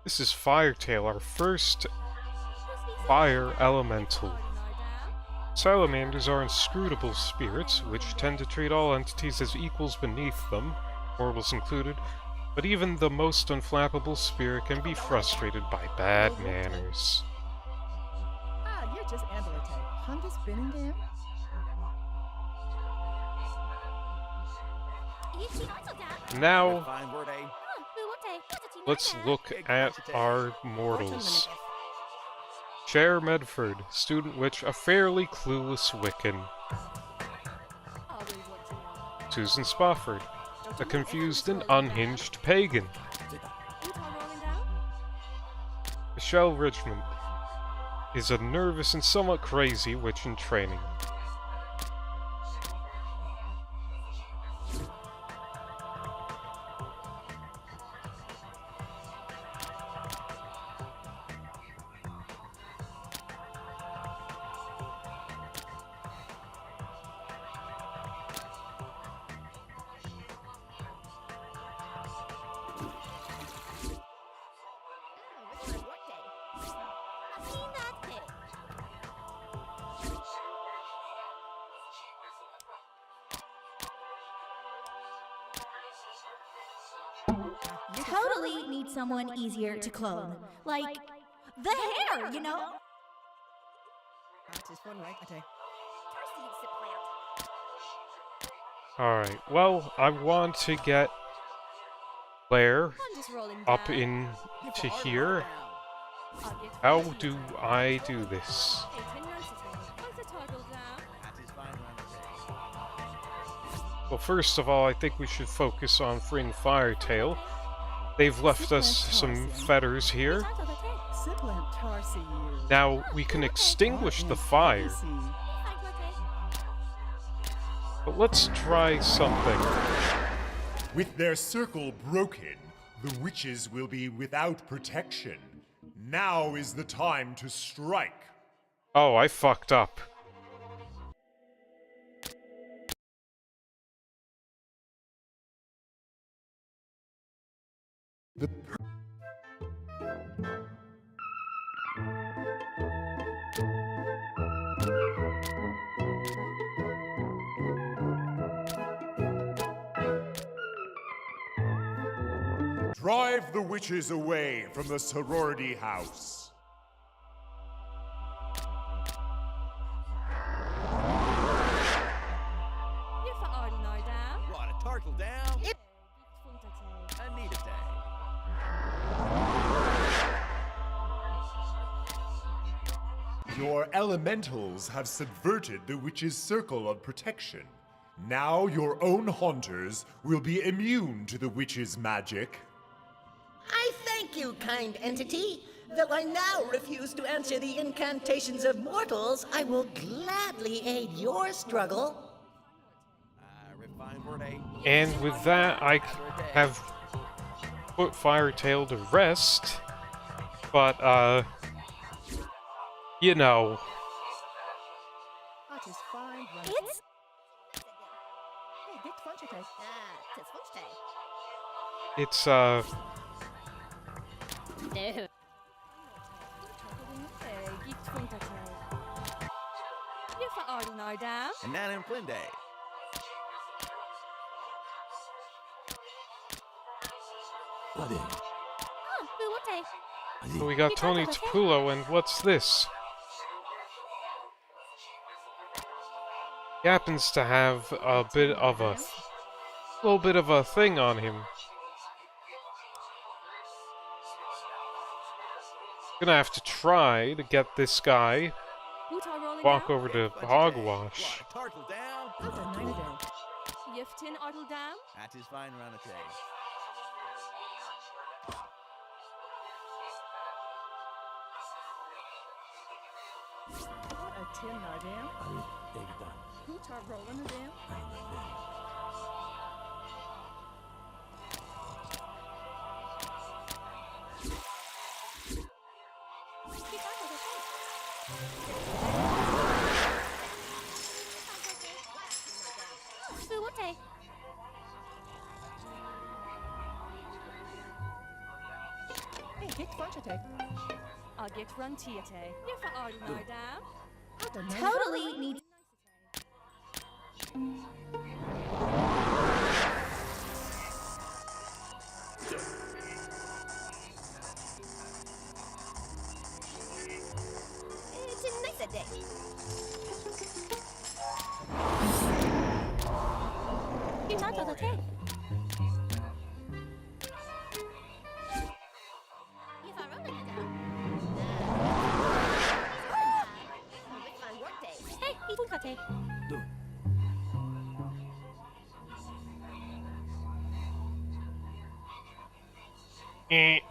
This is Firetail, our first fire elemental. Salamanders are inscrutable spirits, which tend to treat all entities as equals beneath them, mortals included, but even the most unflappable spirit can be frustrated by bad manners. Ah, you're just Ambulate. Honda spinning game? Now, let's look at our mortals. Cher Medford, student witch, a fairly clueless Wiccan. Susan Spofford, a confused and unhinged pagan. Michelle Richmond is a nervous and somewhat crazy witch in training. Totally need someone easier to clone. Like, the hair, you know? Alright, well, I want to get Claire up into here. How do I do this? Well, first of all, I think we should focus on freeing Firetail. They've left us some fetters here. Now, we can extinguish the fire. But let's try something. With their circle broken, the witches will be without protection. Now is the time to strike. Oh, I fucked up. Drive the witches away from the sorority house. Right, a turtle down. Yep. Anita Day. Your elementals have subverted the witch's circle of protection. Now your own haunters will be immune to the witch's magic. I thank you, kind entity. Though I now refuse to answer the incantations of mortals, I will gladly aid your struggle. And with that, I have put Firetail to rest. But, you know. It's... It's, No. And now in Flynn Day. so we got Tony Tapulo, and what's this? He happens to have a little bit of a thing on him. Gonna have to try to get this guy walk over to Hogwash. Turtle down. That is fine around the day. A tin now, damn. Who tar rolling the damn? Fuwate. Hey, get funchate. I'll get run tiate. You're for ordinary, damn. Totally needs. It's a nice day. You not the tea. If I roll it down. Fun work day. Hey, Ifunkate.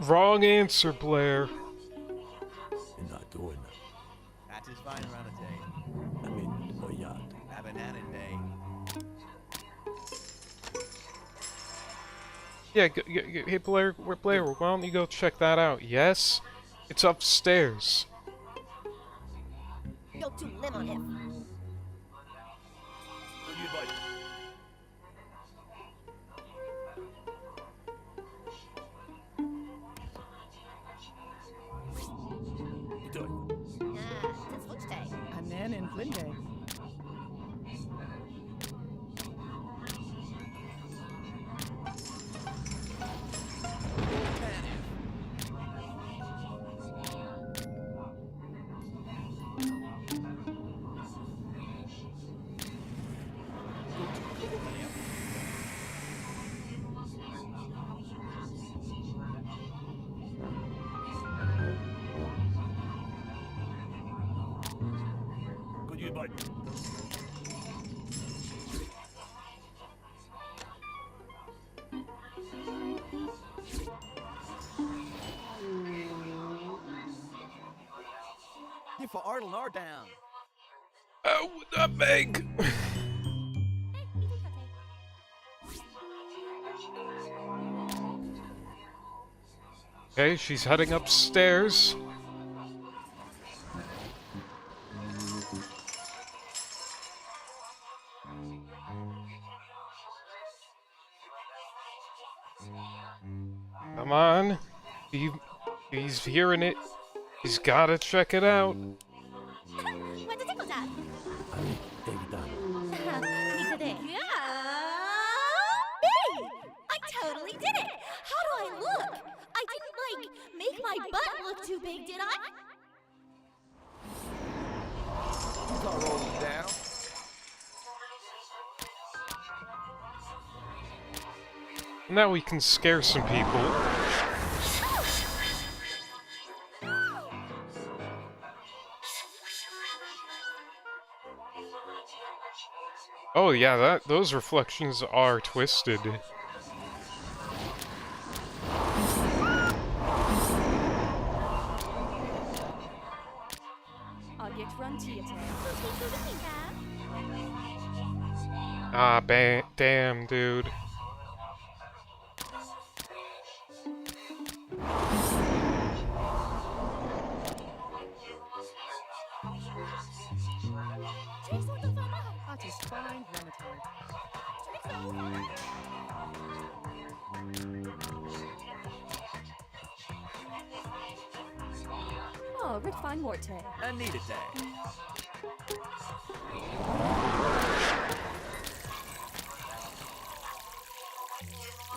Wrong answer, Blair. You're not doing that. That is fine around a day. I mean, oh yeah. A banana day. Yeah, hey Blair, why don't you go check that out? Yes? It's upstairs. Go to limb on him. It's which day? A nan in Flinde. You for Ardle or down. Oh, nutmeg! Okay, she's heading upstairs. Come on. He's hearing it. He's gotta check it out. What's the tickle tap? Yeah. Hey! I totally did it! How do I look? I didn't, like, make my butt look too big, did I? You can't roll them down. Now we can scare some people. Oh yeah, those reflections are twisted. I'll get run tiate. Ah, damn, dude. I just find rheumatoid. Oh, Rick Fine Morte. Anita day.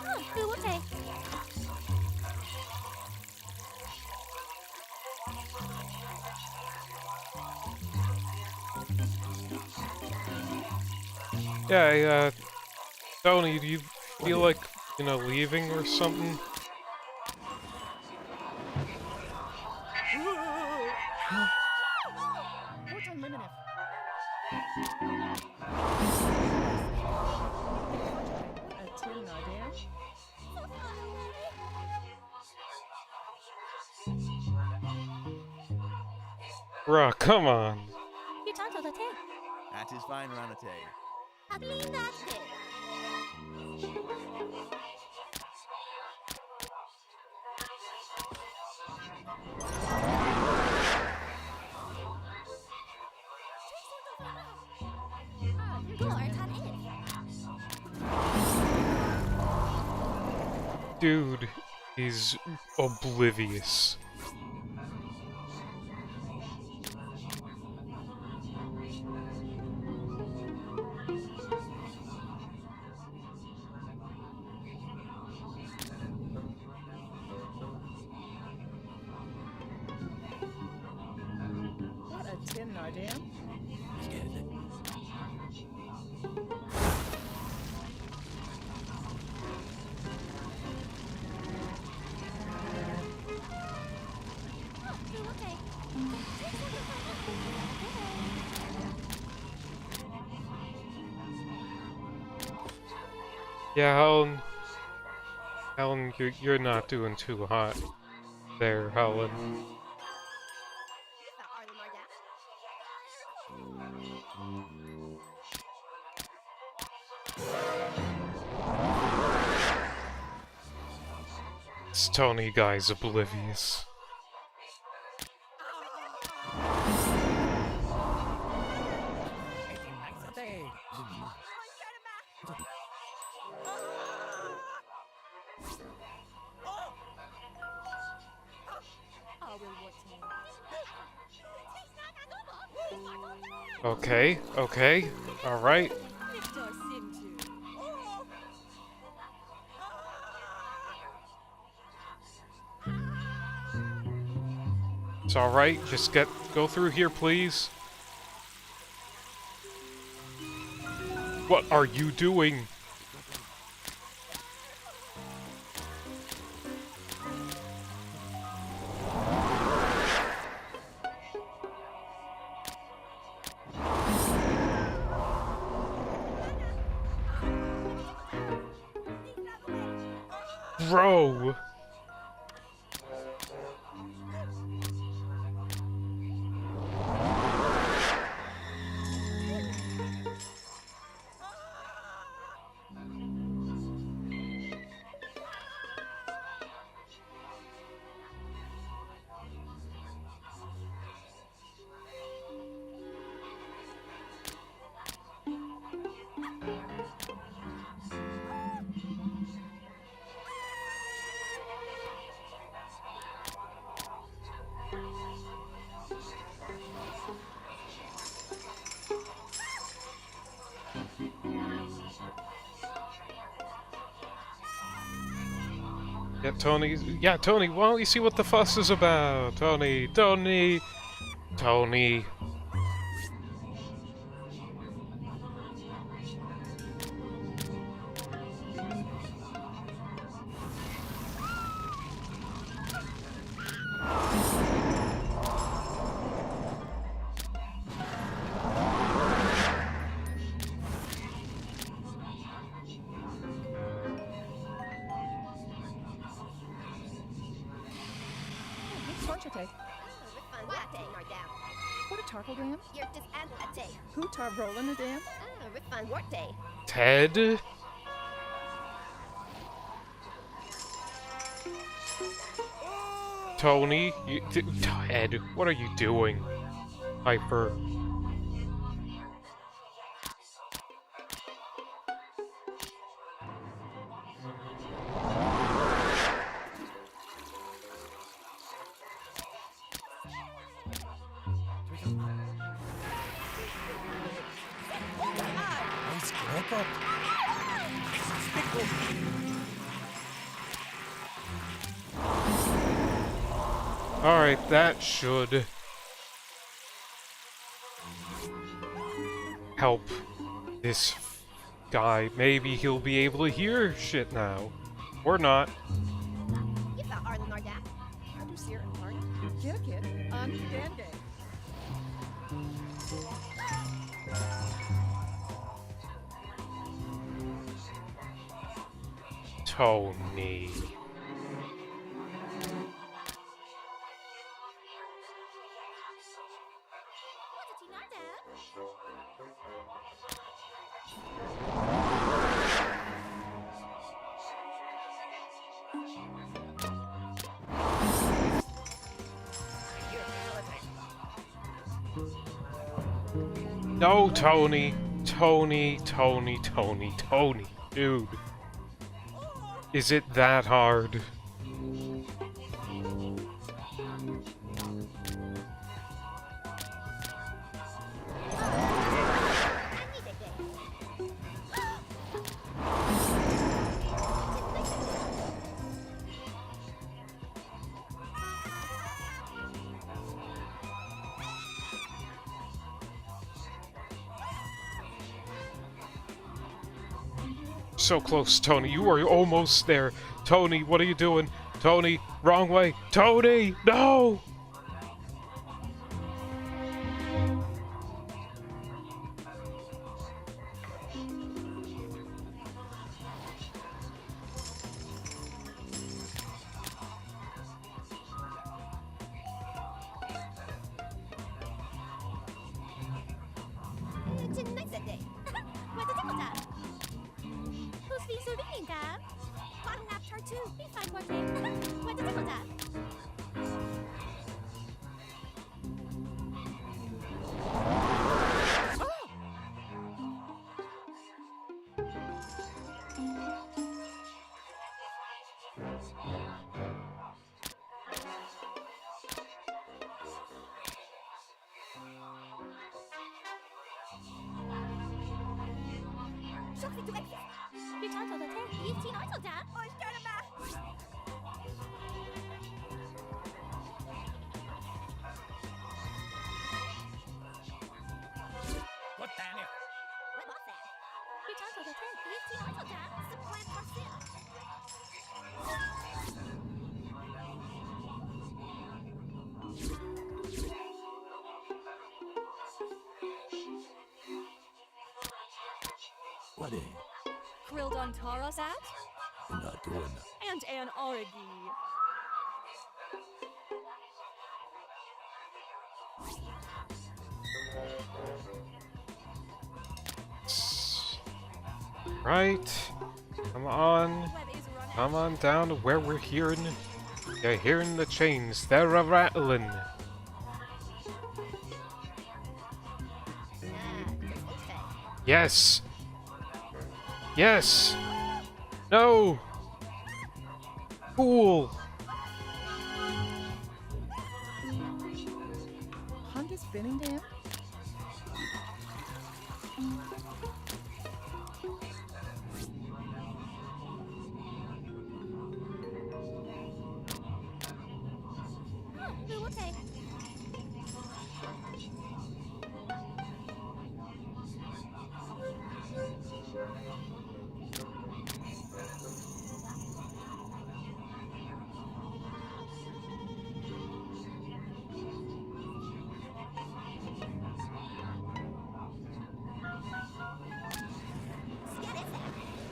Oh, Fuwate. Yeah, Tony, do you feel like, leaving or something? Bruh, come on. You talk to the tape. That is fine, Ranate. I believe that's it. Dude is oblivious. What a tin Nardam. Yeah, Helen, you're not doing too hot there, Helen. This Tony guy's oblivious. Okay, okay, alright. It's alright, just go through here, please. What are you doing? Bro! Yeah, Tony, why don't you see what the fuss is about? Tony. What a tarkledam? You're disanate. Who tar rolling a dam? Rifan Worte. Ted? Tony? Ted, what are you doing? Hyper. Alright, that should help this guy. Maybe he'll be able to hear shit now. Or not. You thought Arlen Nardam. I do see her in party. Kid, on Dan Day. Tony. No, Tony. Tony. Dude. Is it that hard? So close, Tony. You are almost there. Tony, what are you doing? Tony, wrong way. Tony, no! Tonight's the day. Where's the tickle tap? Who's being so mean, Gab? Bottom nap chart 2. Be fine, Portrait. Where's the tickle tap? Chocolate to exit. You can't hold the tail. You've seen I told Dad. Or start a bath. What damn it? What was that? You can't hold the tail. You've seen I told Dad. Supply for sale. What is? Grilled on Taros at? Not doing. And an orgy. Right. Come on. Web is run Come on down to where we're hearing. You're hearing the chains. They're a-rattling. Yes. Yes. No. Cool. Honda spinning damn? Who will take?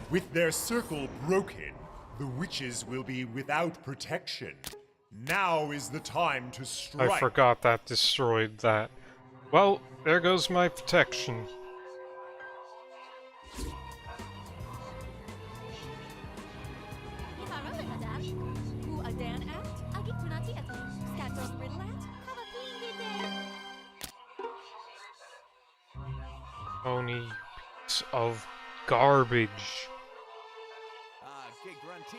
With their circle broken, the witches will be without protection. Now is the time to strike. I forgot that destroyed that. Well, there goes my protection. If I roll it, Madame. Who a Dan at? I'll get to not theater. Scatter's riddle at? Have a clean good day. Tony, piece of garbage. Get grunty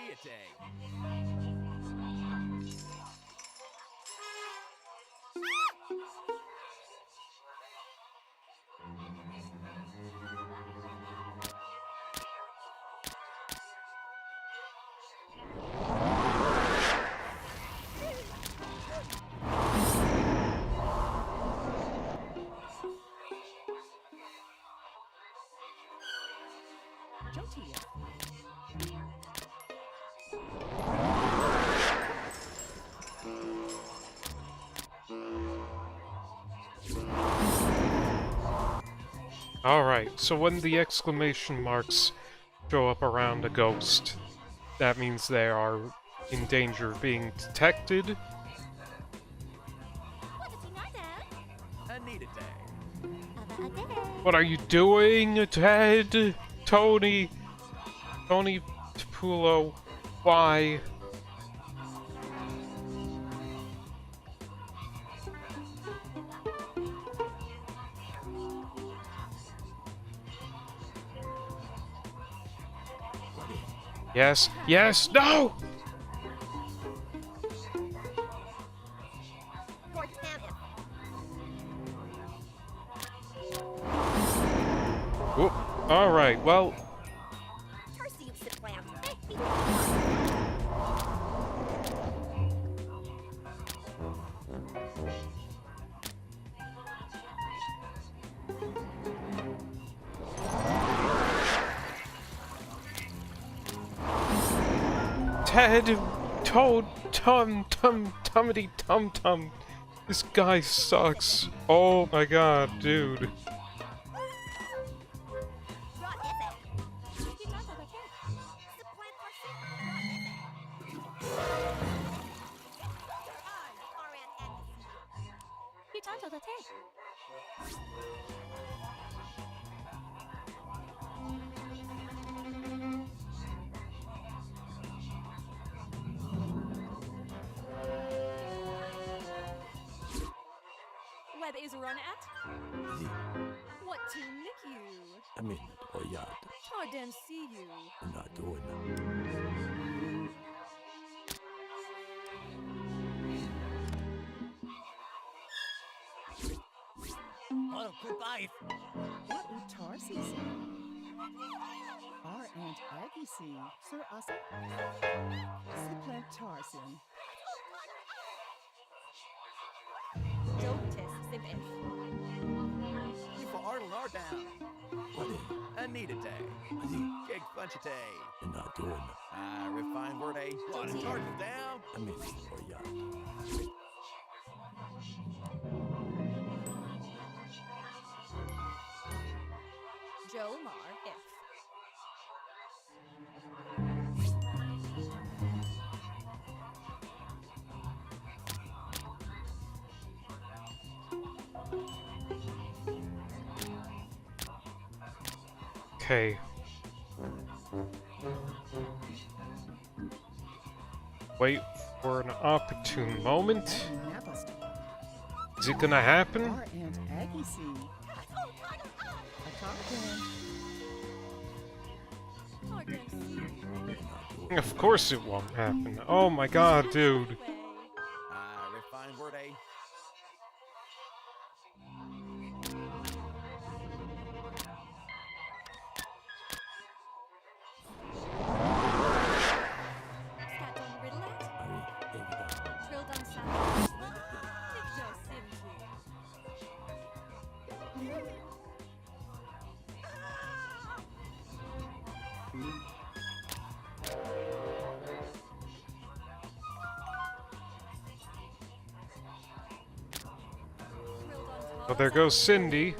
Alright, so when the exclamation marks show up around a ghost, that means they are in danger of being detected. What did you know, Dad? I need a day. What are you doing, Ted? Tony Pulo, why? Yes, yes, no! Whoop. Alright, well... Ted, Toad, Tummity Tum Tum. This guy sucks. Oh my god, dude. Where is run at? What to nick you? I mean, oh yeah, I didn't see you. I'm not doing that. Oh, goodbye. What would Tarsi say? Our Aunt Aggie see, Sir Us. Siplant Tarsin. Don't test Simon. You for Arnold are down. What is? Anita Day. Gig Funchy Day. I'm not doing that. Refined word A. What, charge them down? I mean, oh yeah. Joe Mar F. Okay. Wait for an opportune moment. Is it gonna happen? Our Aunt Aggie see. Of course it won't happen. Oh my god, dude. Refined word A. Well, there goes Cindy.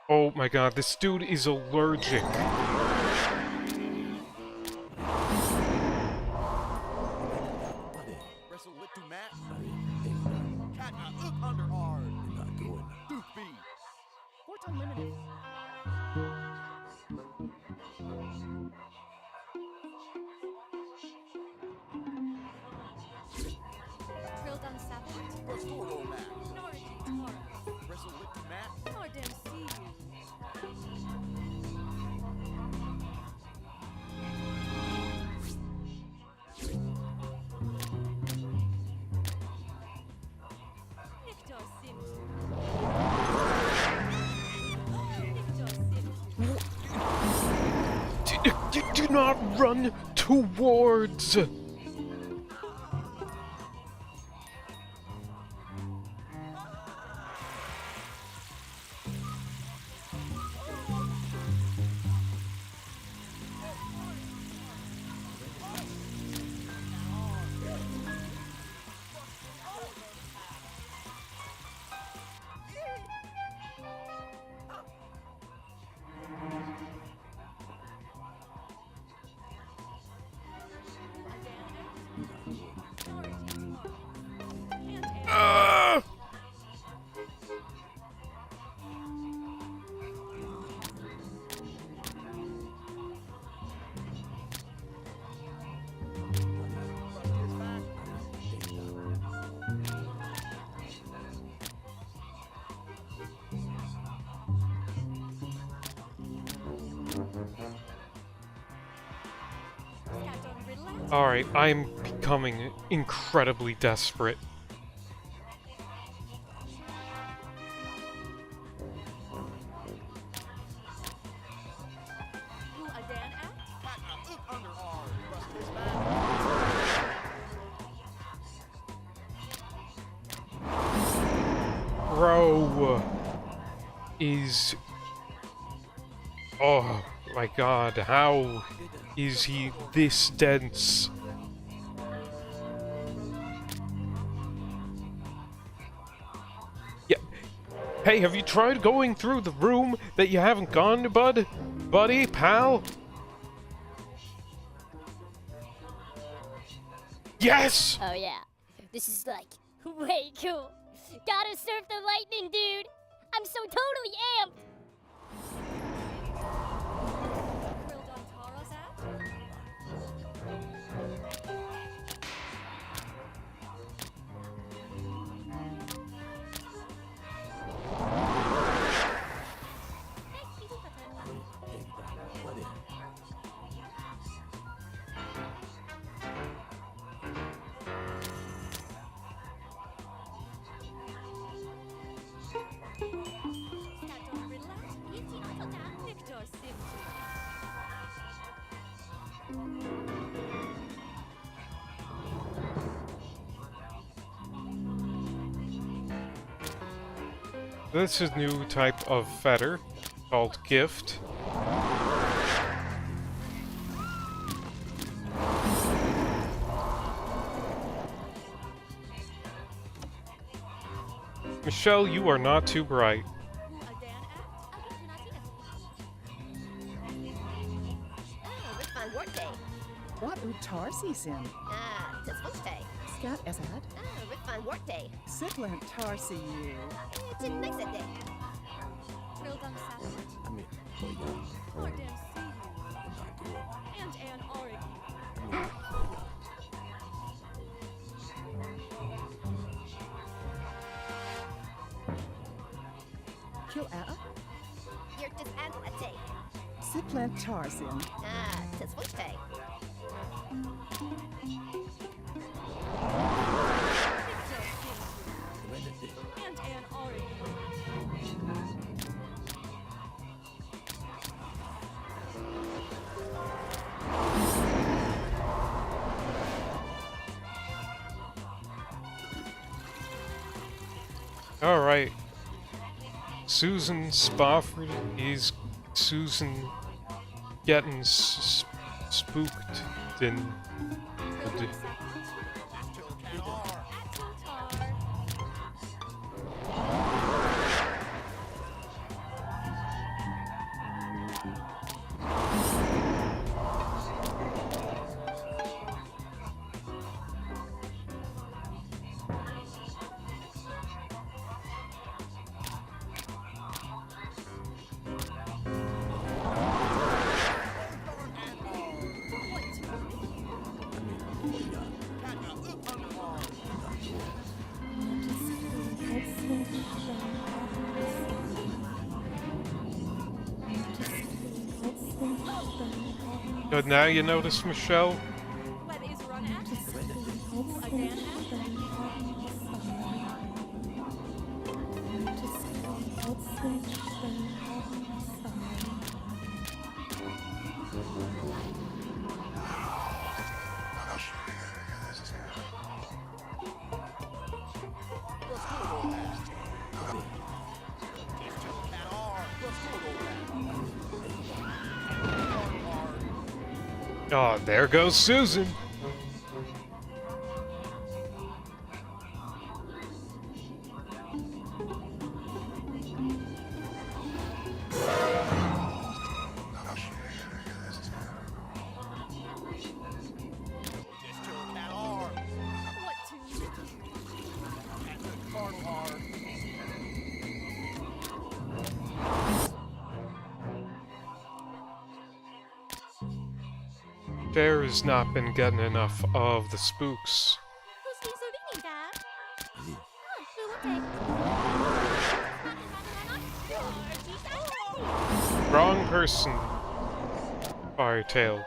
Oh my god, this dude is allergic. Wrestle lit to Matt. Cat under hard. I'm not doing that. Duke B. Fort Unlimited. Drilled on Sapphire. Restored old Matt. Norwich Tara. Wrestle lit to Matt. I didn't see you. Victor Simtu. Do not run towards. Alright, I'm becoming incredibly desperate. Bro is... Oh my god, how is he this dense? Yeah. Hey, have you tried going through the room that you haven't gone to, bud? Buddy? Pal? Yes! Oh yeah, this is like way cool. Gotta surf the lightning, dude. I'm so totally amped. This is a new type of fetter called gift. Michelle, you are not too bright. What utarsi sim? Tisfuste. Scat esad. Rifan Worte. Siplant tarsi you. Tinmixate. Trilgum Sapphire. I mean, Cordem Seaweed. And an Origi. Kill a. Yurtis Antlate. Siplant tarsim. Tisfuste. And an Origi. Alright. Susan Spofford is Susan getting spooked in... But now you notice, Michelle? What is run at? Who again at? Oh, there goes Susan. Bear has not been getting enough of the spooks. Who's been serving Wrong person. Firetail.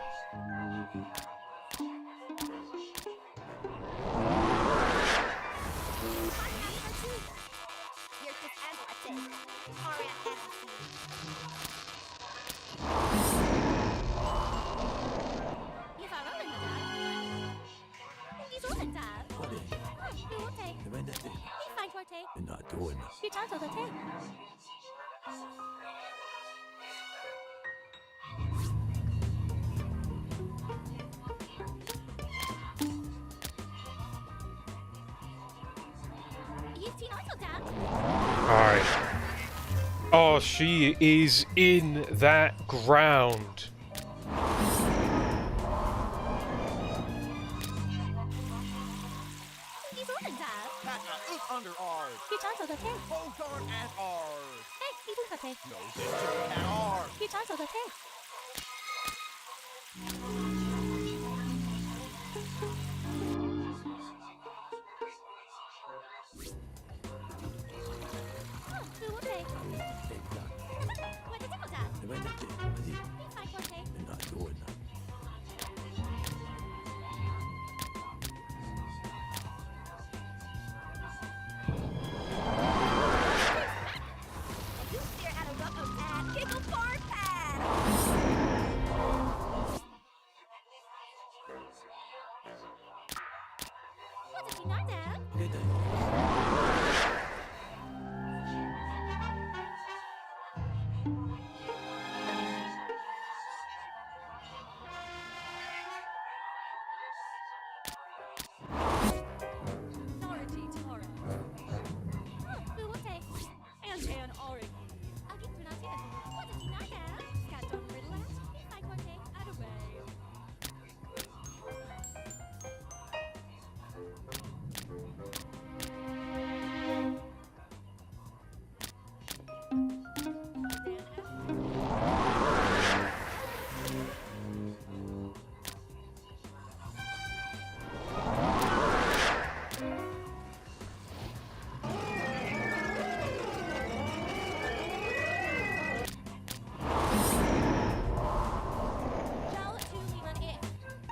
They're not doing it. Alright. Oh, she is in that ground. Under ours. Both aren't at ours. No, this is at ours. They're not doing it.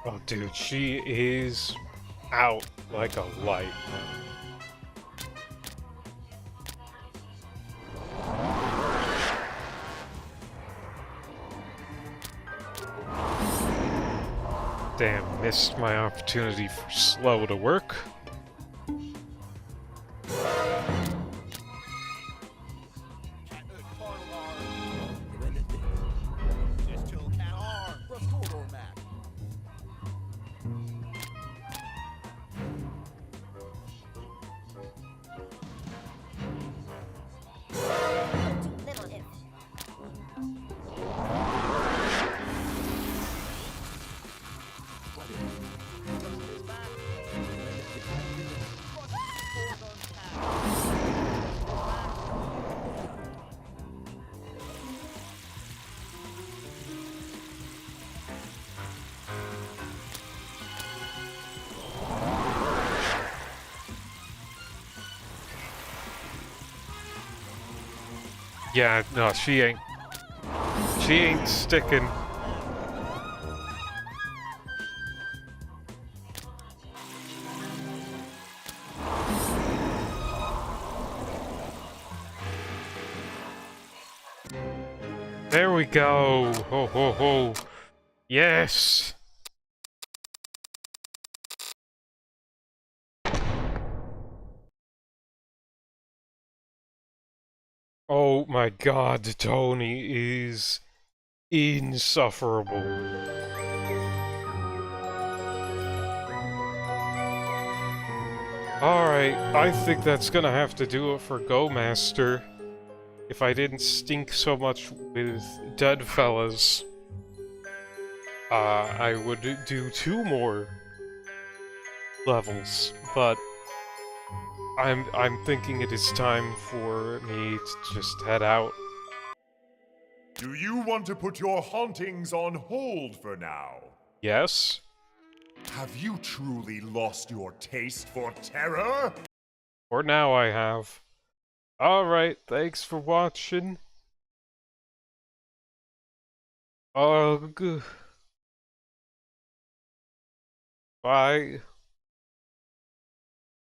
Oh, dude, she is out like a light. Damn, missed my opportunity for slow to work. Yeah, no, she ain't. She ain't sticking. There we go. Ho ho ho. Yes. Oh my god, Tony is insufferable. Alright, I think that's gonna have to do it for Go Master. If I didn't stink so much with Deadfellas, I would do 2 more levels, but I'm thinking it is time for me to just head out. Do you want to put your hauntings on hold for now? Yes? Have you truly lost your taste for terror? For now I have. Alright, thanks for watching. Ugh. Bye.